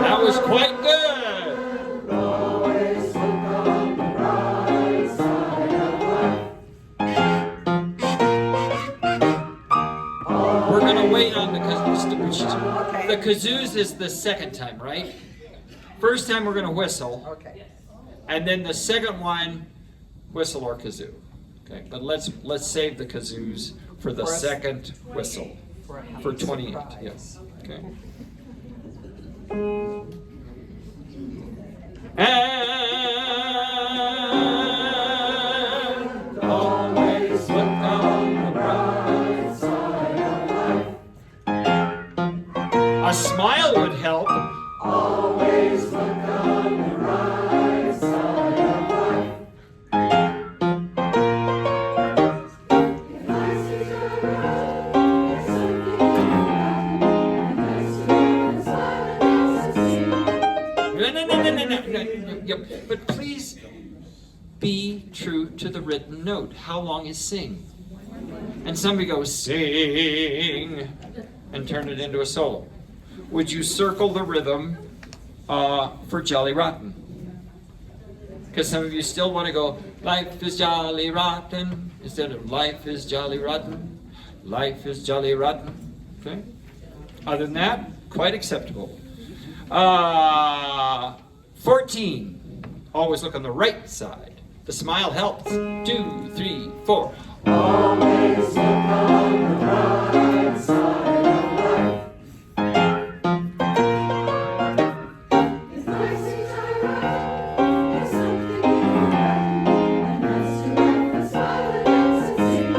That was quite good. Always look on the bright side of life. We're going to wait on the kazoos. The kazoos is the second time, right? First time we're going to whistle. Okay. And then the second one, whistle or kazoo. Okay, but let's save the kazoos for the second whistle for 28. Yes. Okay. And always look on the bright side of life. A smile would help. Always do. But please be true to the written note. How long is sing? And somebody goes, sing, and turn it into a solo. Would you circle the rhythm for Jolly Rotten? Because some of you still want to go, life is jolly rotten, instead of life is jolly rotten. Life is jolly rotten. Okay? Other than that, quite acceptable. 14. Always look on the right side. The smile helps. 2, 3, 4. Always look on the bright side of life. If life seems alright, there's something in your life, and that's to laugh and smile and dance and sing.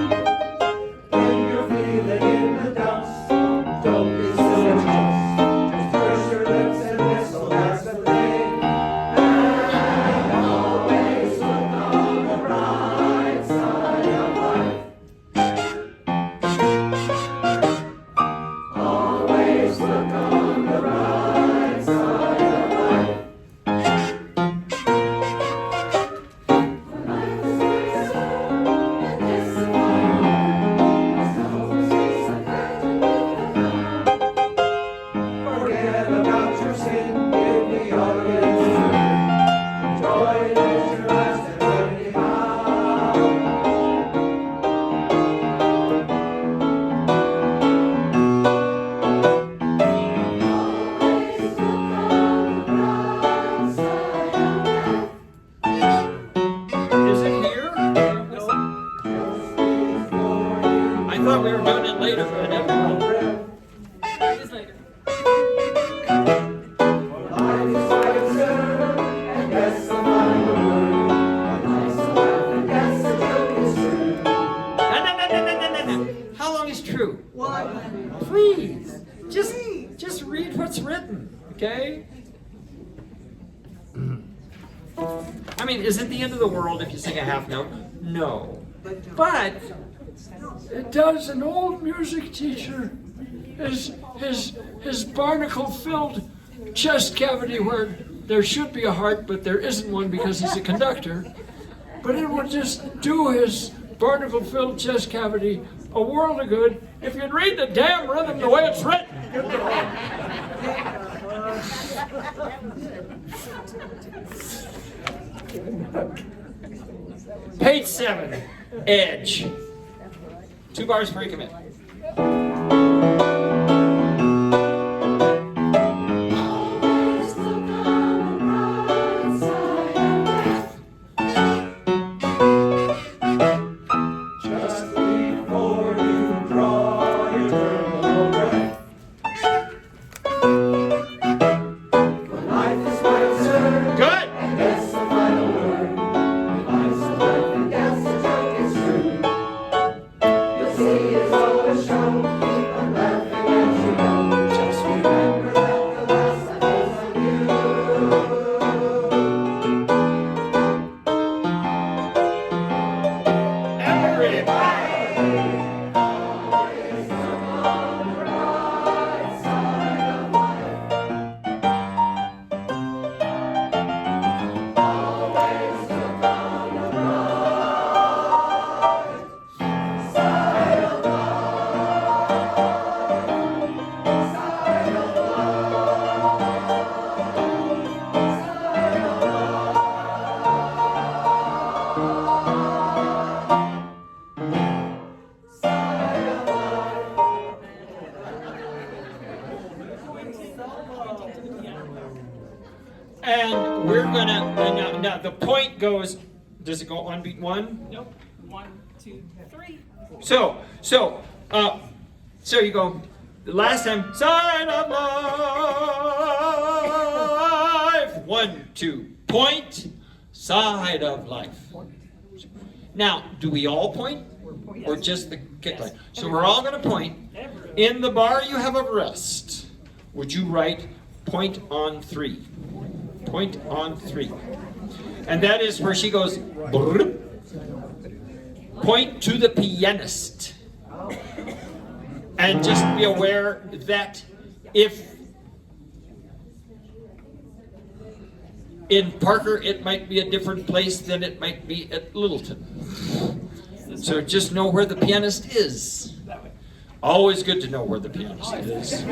When you're feeling in the dumps, don't be silly chumps. Just purse your lips and whistle, that's the thing. And always look on the bright side of life. Always look on the bright side of life. For life is very simple, and this is my heart. As long as we survive and live the forget about your sin, give me all your sin. Joy is your last and only hour. Always look on the bright side of life. Is it here? I thought we were doing it later, but everyone. It is later. Life is like a serve, and yes, the final word. Life's a laugh, and yes, the joke is true. No. How long is true? One. Please, just read what's written, okay? I mean, is it the end of the world if you sing a half note? No. But It does. An old music teacher, his barnacle-filled chest cavity where there should be a heart, but there isn't one because he's a conductor. But it would just do his barnacle-filled chest cavity a world of good if you'd read the damn rhythm the way it's written. page 7, edge. 2 bars before you commit. Always look on the bright side of life. Just before you draw your terminal breath. For life is my concern, Good. and that's the final word. Life's a life, and yes, the joke is true. You'll see it's always shown. Keep on laughing as you go. Just remember that the last laugh is on you. Everybody. Always look on the bright side of life. Always look on the bright side of And we're gonna, now the point goes, does it go on beat 1? Nope. 1, 2, 3. So you go, the last time, side of life. 1, 2, point, side of life. Now, do we all point? Or just the kick line? So we're all gonna point. In the bar you have a rest. Would you write point on 3? Point on 3. And that is where she goes, brrr. Point to the pianist. And just be aware that if In Parker, it might be a different place than it might be at Littleton. So just know where the pianist is. Always good to know where the pianist is.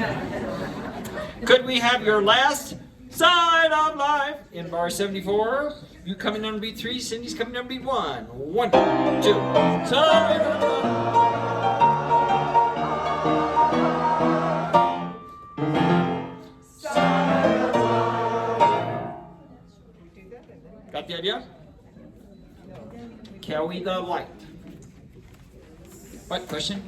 Could we have your last Sign of Life in bar 74? You coming on beat 3, Cindy's coming on beat 1. 1, 2, Sign of Life. Got the idea? Carry the light. What question?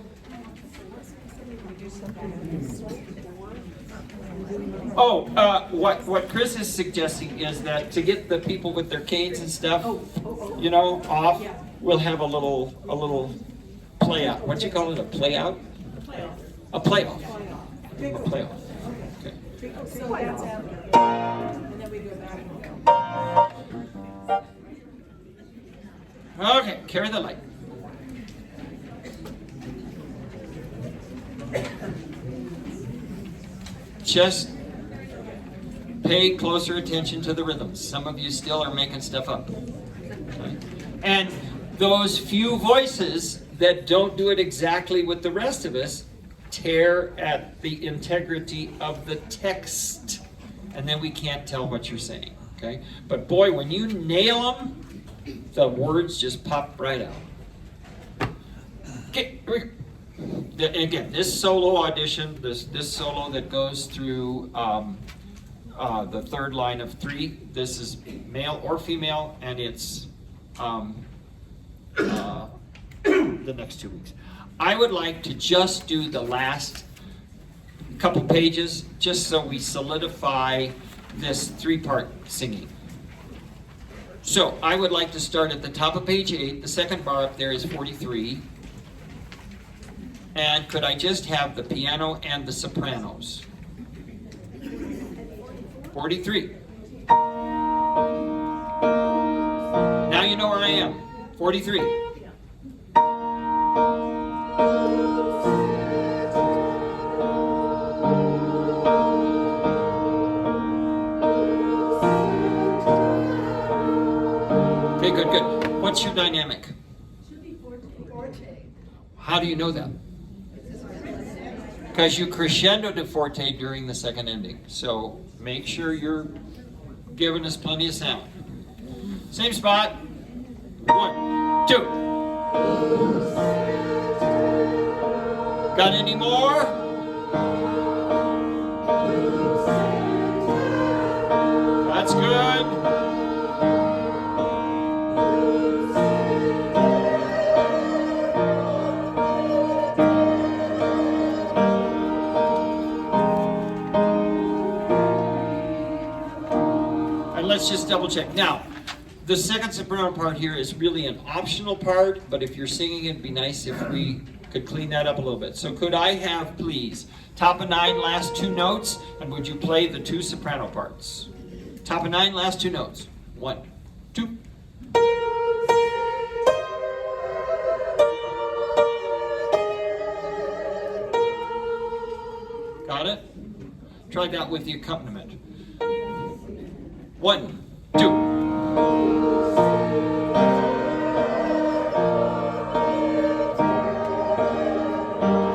Oh, what Chris is suggesting is that to get the people with their canes and stuff, you know, off, we'll have a little play out. What you call it? A play out? A play off. A play off. Okay. Okay, carry the light. Just pay closer attention to the rhythms. Some of you still are making stuff up. Okay? And those few voices that don't do it exactly with the rest of us tear at the integrity of the text. And then we can't tell what you're saying. Okay? But boy, when you nail them, the words just pop right out. Okay. Again, this solo audition, this solo that goes through the third line of 3, this is male or female, and it's the next 2 weeks. I would like to just do the last couple pages, just so we solidify this 3-part singing. So I would like to start at the top of page 8. The second bar up there is 43. And could I just have the piano and the sopranos? 43. Now you know where I am. 43. Okay, good, good. What's your dynamic? How do you know that? Because you crescendo to forte during the second ending. So make sure you're giving us plenty of sound. Same spot. 1, 2. Got any more? That's good. Let's just double check. Now, the second soprano part here is really an optional part, but if you're singing, it'd be nice if we could clean that up a little bit. So could I have, please, top of 9, last 2 notes, and would you play the 2 soprano parts? Top of 9, last 2 notes. 1, 2. Got it? Try that with the accompaniment. 1, 2.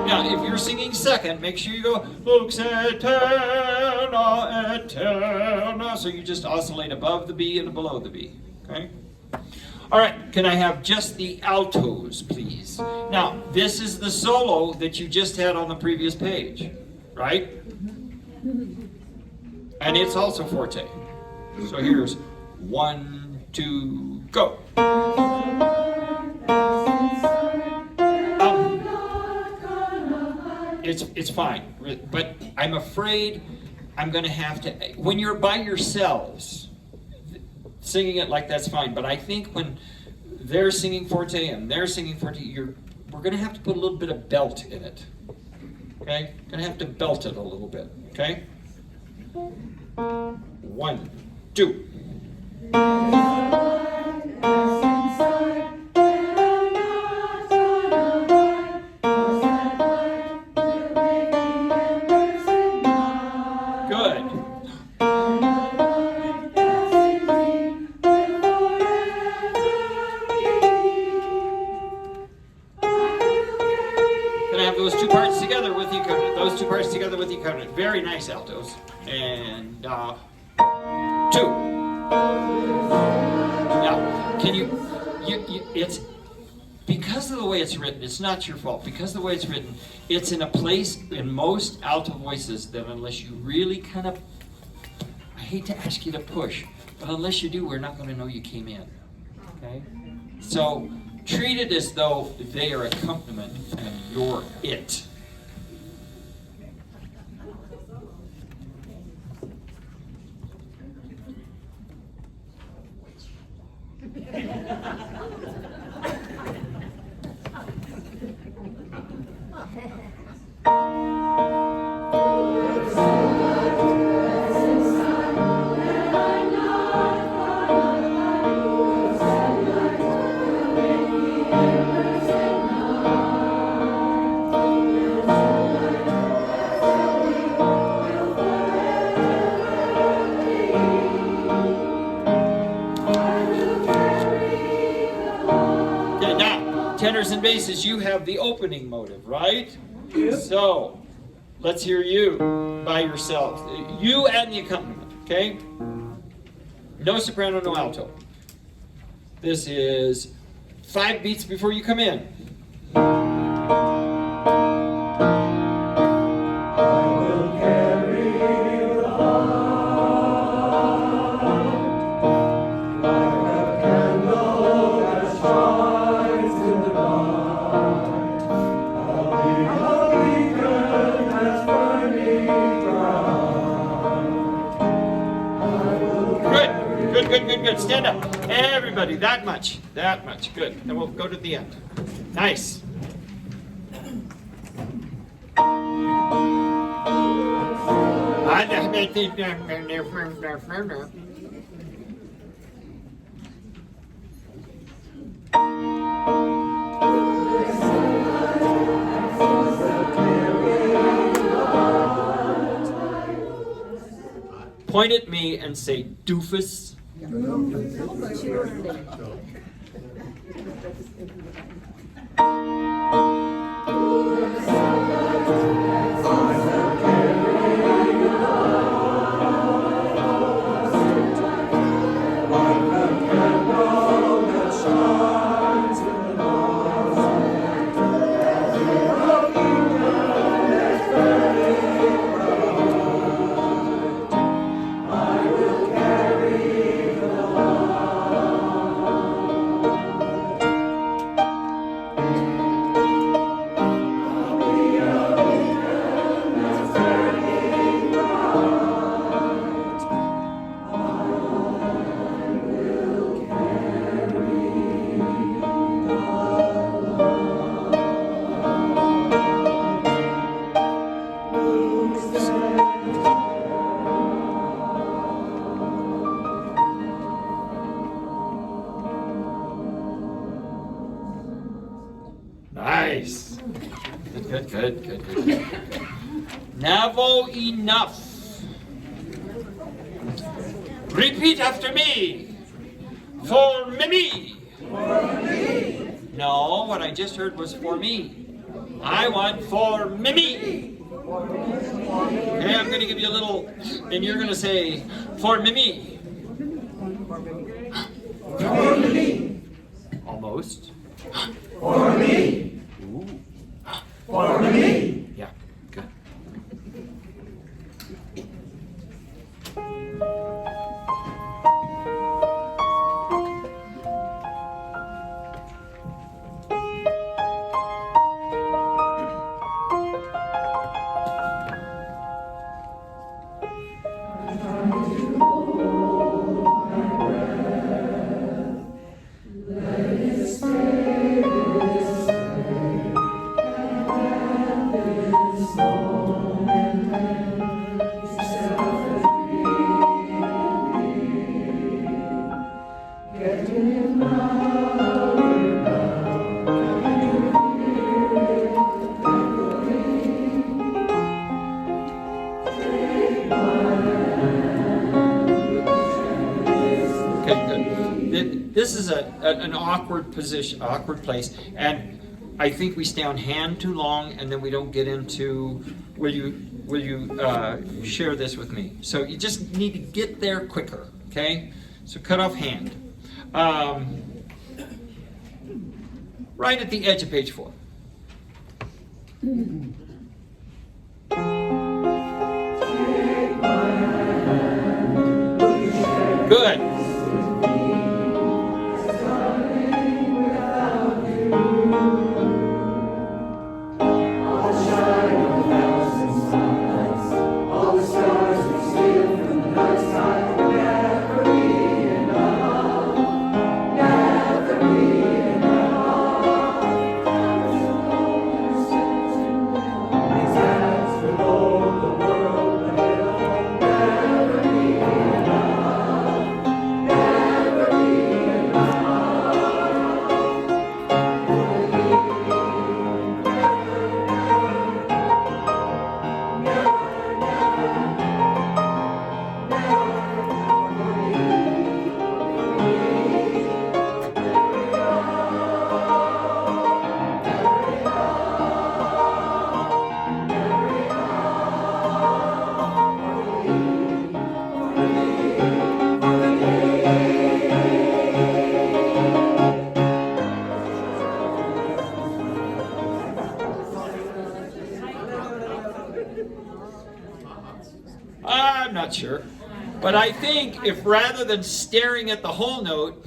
Now, if you're singing second, make sure you go Lux eterna, eterna. So you just oscillate above the B and below the B. Okay? All right, can I have just the altos, please? Now, this is the solo that you just had on the previous page, right? And it's also forte. So here's 1, 2, go. It's fine, but I'm afraid I'm going to have to, when you're by yourselves, singing it like that's fine, but I think when they're singing forte and they're singing forte, we're going to have to put a little bit of belt in it. Okay? Going to have to belt it a little bit. Okay? 1, 2. Good. those two parts together with the accompaniment. Those two parts together with the accompaniment. Very nice, altos. And 2. Now, can you it's because of the way it's written, it's not your fault. Because of the way it's written, it's in a place in most alto voices that unless you really kind of, I hate to ask you to push, but unless you do, we're not going to know you came in. Okay? So treat it as though they are accompaniment and you're it. Tenors and basses, you have the opening motive, right? Yep. So, let's hear you by yourself. You and the accompaniment, okay? No soprano, no alto. This is 5 beats before you come in. Good. Stand up. Everybody, that much. Good. Then we'll go to the end. Nice. Point at me and say, doofus. Nice. Good. Now enough. Repeat after me. For me. No, what I just heard was for me. I want for me. Okay, I'm going to give you a little, and you're going to say, for me. For me. Almost. For me. Ooh. For me. Yeah, good. This is an awkward position, awkward place, and I think we stay on hand too long, and then we don't get into, will you share this with me? So you just need to get there quicker, okay? So cut off hand. Right at the edge of page 4. Good. I'm not sure. But I think if rather than staring at the whole note,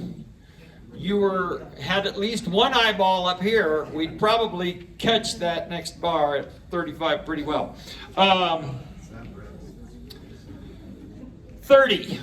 you had at least one eyeball up here, we'd probably catch that next bar at 35 pretty well. 30.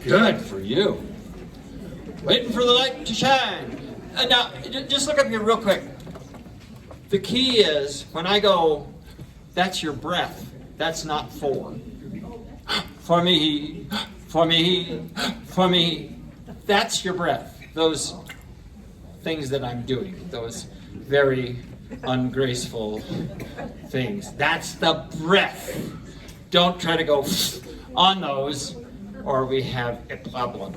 Good for you. Waiting for the light to shine. Now, just look up here real quick. The key is, when I go, that's your breath. That's not for. For me, for me, for me. That's your breath. Those things that I'm doing, those very ungraceful things. That's the breath. Don't try to go on those, or we have a problem.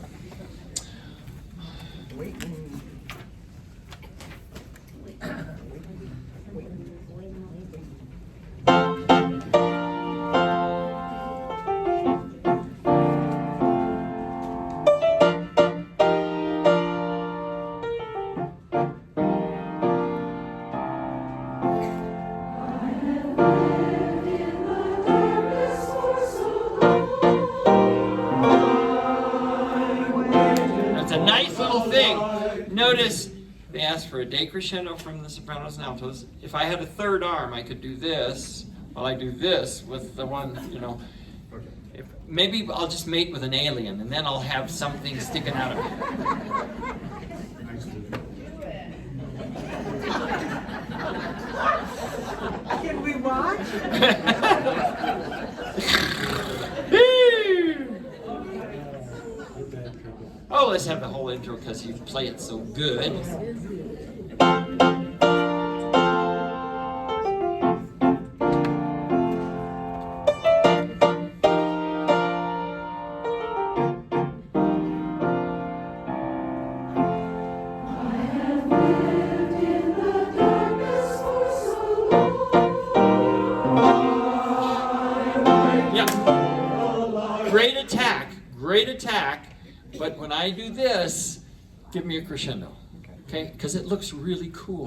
Notice they asked for a decrescendo from the sopranos and altos. If I had a third arm, I could do this while I do this with the one, you know. Maybe I'll just mate with an alien, and then I'll have something sticking out of me. Can we watch? Oh, let's have the whole intro because you play it so good. Great attack, but when I do this, give me a crescendo, okay? Because it looks really cool.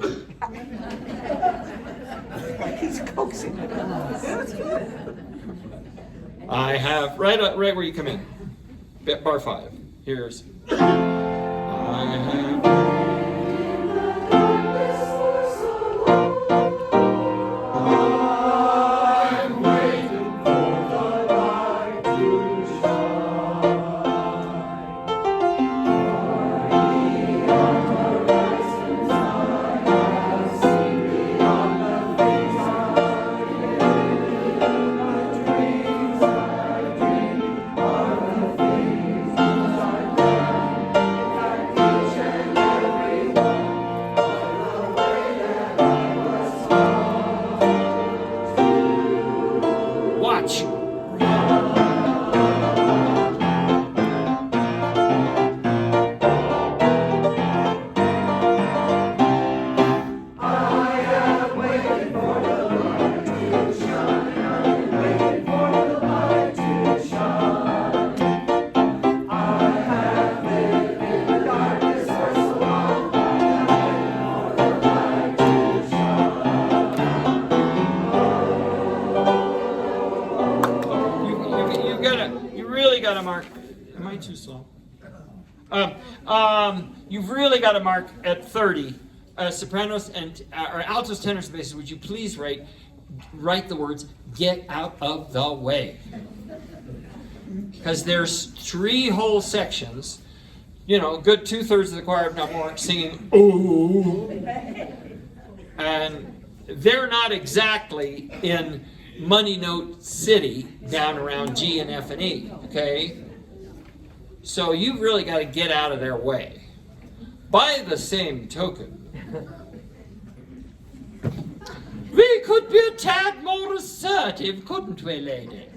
He's coaxing. I have, right where you come in, bar 5. Here's, I have. Watch. Mark. Am I too slow? You've really got to mark at 30. Sopranos and or altos, tenors, and basses. Would you please write the words "Get out of the way"? Because there's 3 whole sections. You know, a good 2/3 of the choir, if not more, singing "Ooh," and they're not exactly in money note city down around G and F and E, okay? So you've really got to get out of their way. By the same token, we could be a tad more assertive, couldn't we, lady?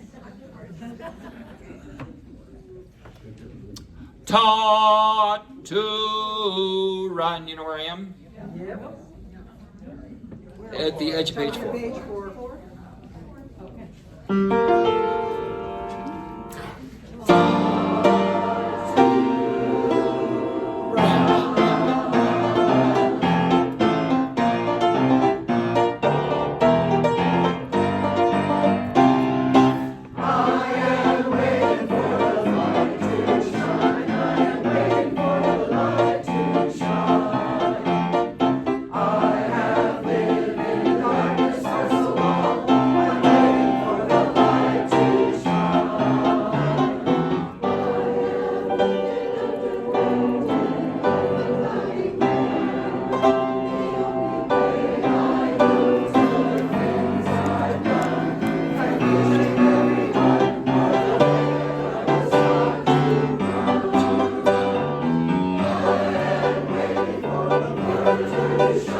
Ta to run, you know where I am? Yep. At the edge of page 4. Page 4.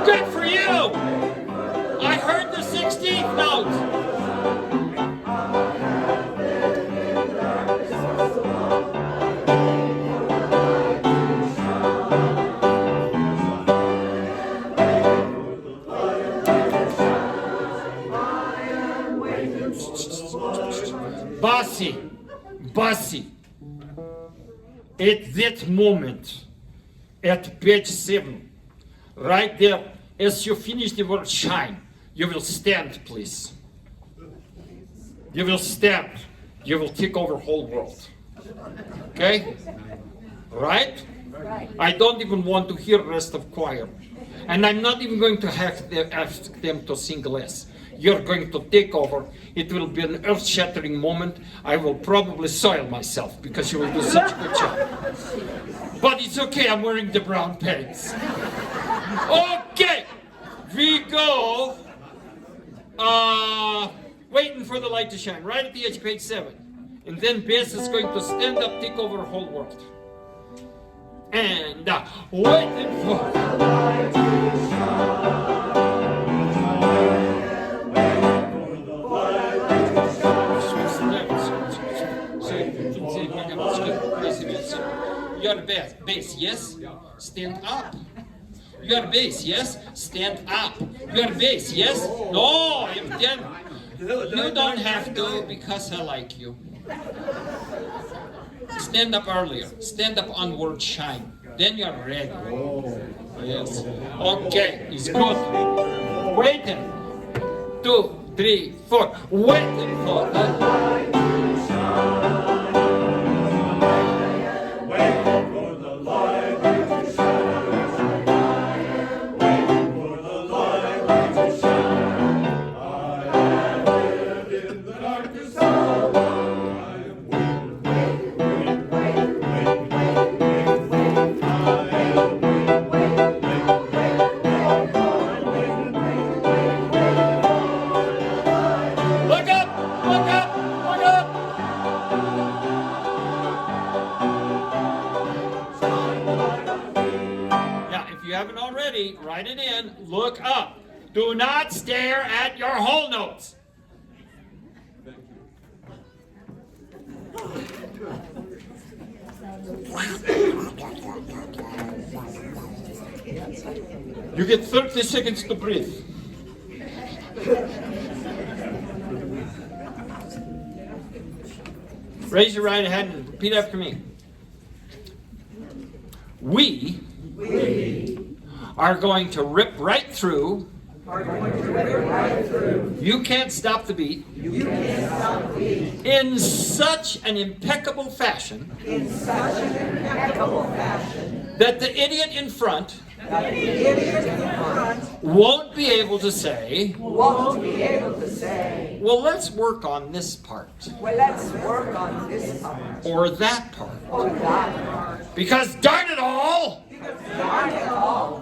Good for you! I heard the 16th note! Bossy, at that moment, at page 7, right there, as you finish the word shine, you will stand, please. You will stand. You will take over whole world. Okay? Right? I don't even want to hear rest of choir. And I'm not even going to ask them to sing less. You're going to take over. It will be an earth-shattering moment. I will probably soil myself because you will do such a good job. But it's okay, I'm wearing the brown pants. Okay, we go. Waiting for the light to shine, right at the edge of page 7. And then bass is going to stand up, take over the whole world. and waiting for the light to shine. You got a bass, yes? Stand up. You got a bass, yes? Stand up. You got a bass, yes? No, you don't have to because I like you. Stand up earlier. Stand up on word shine. Then you're ready. Yes. Okay, it's good. Waiting. 2, 3, 4. Waiting for the light to shine. Waiting for the light to shine. I am waiting for the light to shine. I have lived in the darkness all alone. I am waiting, waiting, waiting, waiting, waiting, waiting, waiting. I am waiting, waiting, waiting, waiting, waiting, waiting, waiting, waiting. Look up! Look up! Look up! Now, if you haven't already, write it in. Look up. Do not stare at your whole notes. You get 30 seconds to breathe. Raise your right hand and repeat after me. We are going to rip right through. You can't stop the beat. In such an impeccable fashion. That the idiot in front won't be able to say, well, let's work on this part. Or that part. Because darn it all,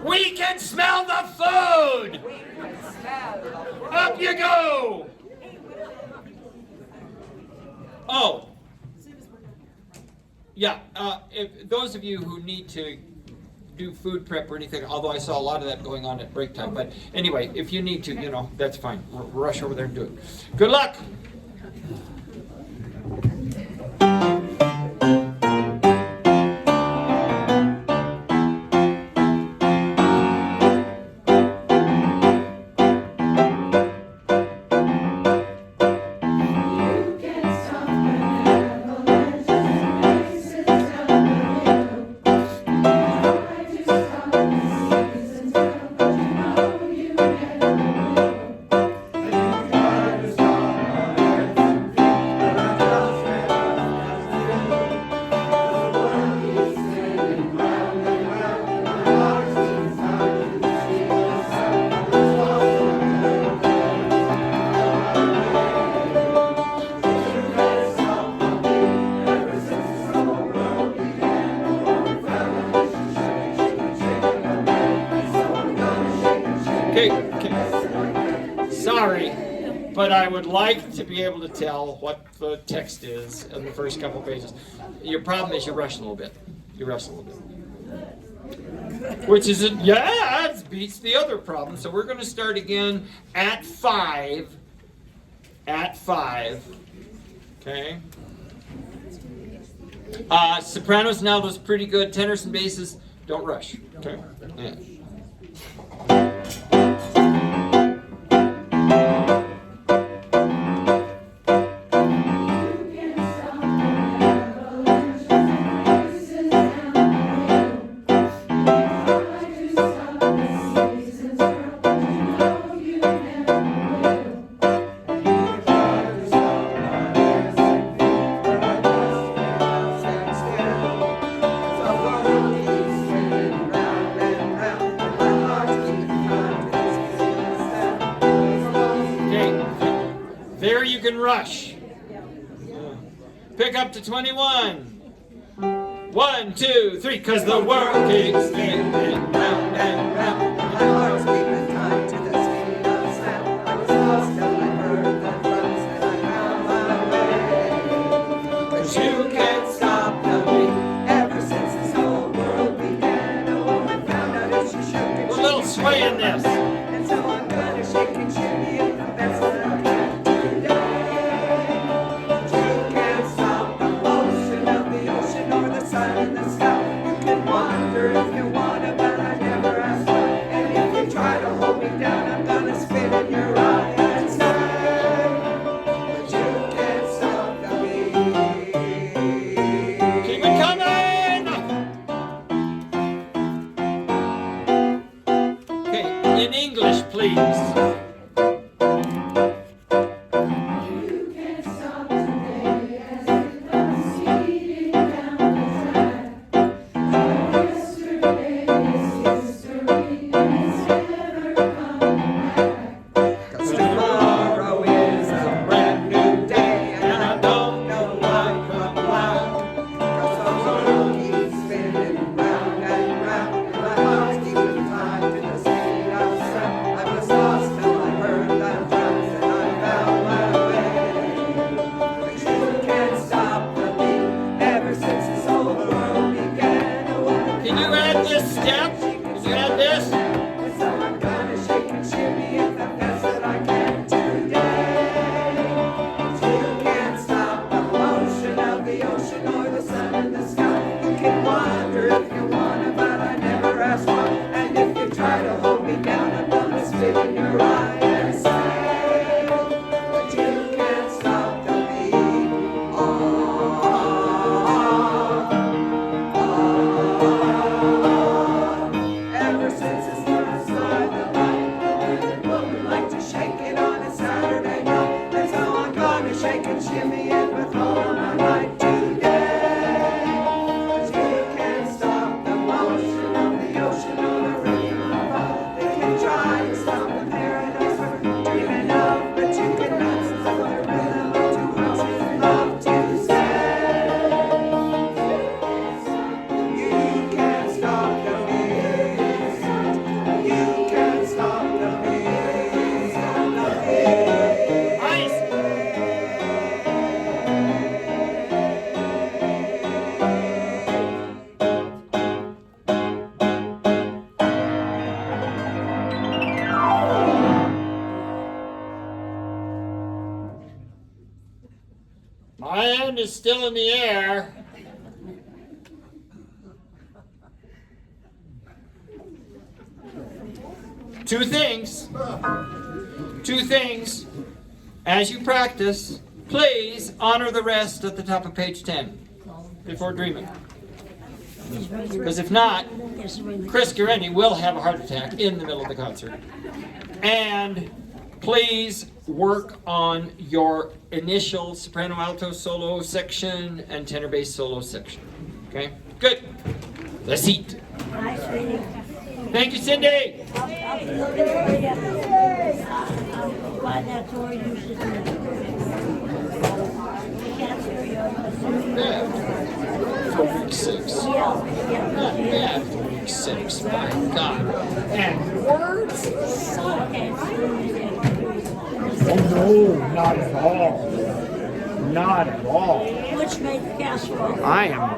we can smell the food. Up you go. Oh. Yeah, if those of you who need to do food prep or anything, although I saw a lot of that going on at break time. But anyway, if you need to, that's fine. Rush over there and do it. Good luck. Sorry, but I would like to be able to tell what the text is in the first couple pages. Your problem is you rush a little bit. Which is, it beats the other problem. So we're going to start again at 5. Okay? Sopranos and altos, pretty good. Tenors and basses, don't rush. Okay? Yeah. There you can rush. Pick up to 21. 1, 2, 3, 'cause the world keeps spinning round and round. My heart's keeping time to the speed of sound. I was lost till I heard the drums and I found my way. 'Cause you can't stop the beat ever since this whole world began. hand is still in the air. Two things. As you practice, please honor the rest at the top of page 10 before dreaming. Because if not, Chris Guarendi will have a heart attack in the middle of the concert. And please work on your initial soprano alto solo section and tenor bass solo section. Okay? Good. Let's eat. Thank you, Cindy. For week 6. Not bad for week 6. My God. And words? Oh, no, not at all. Not at all. Which made the casserole. I am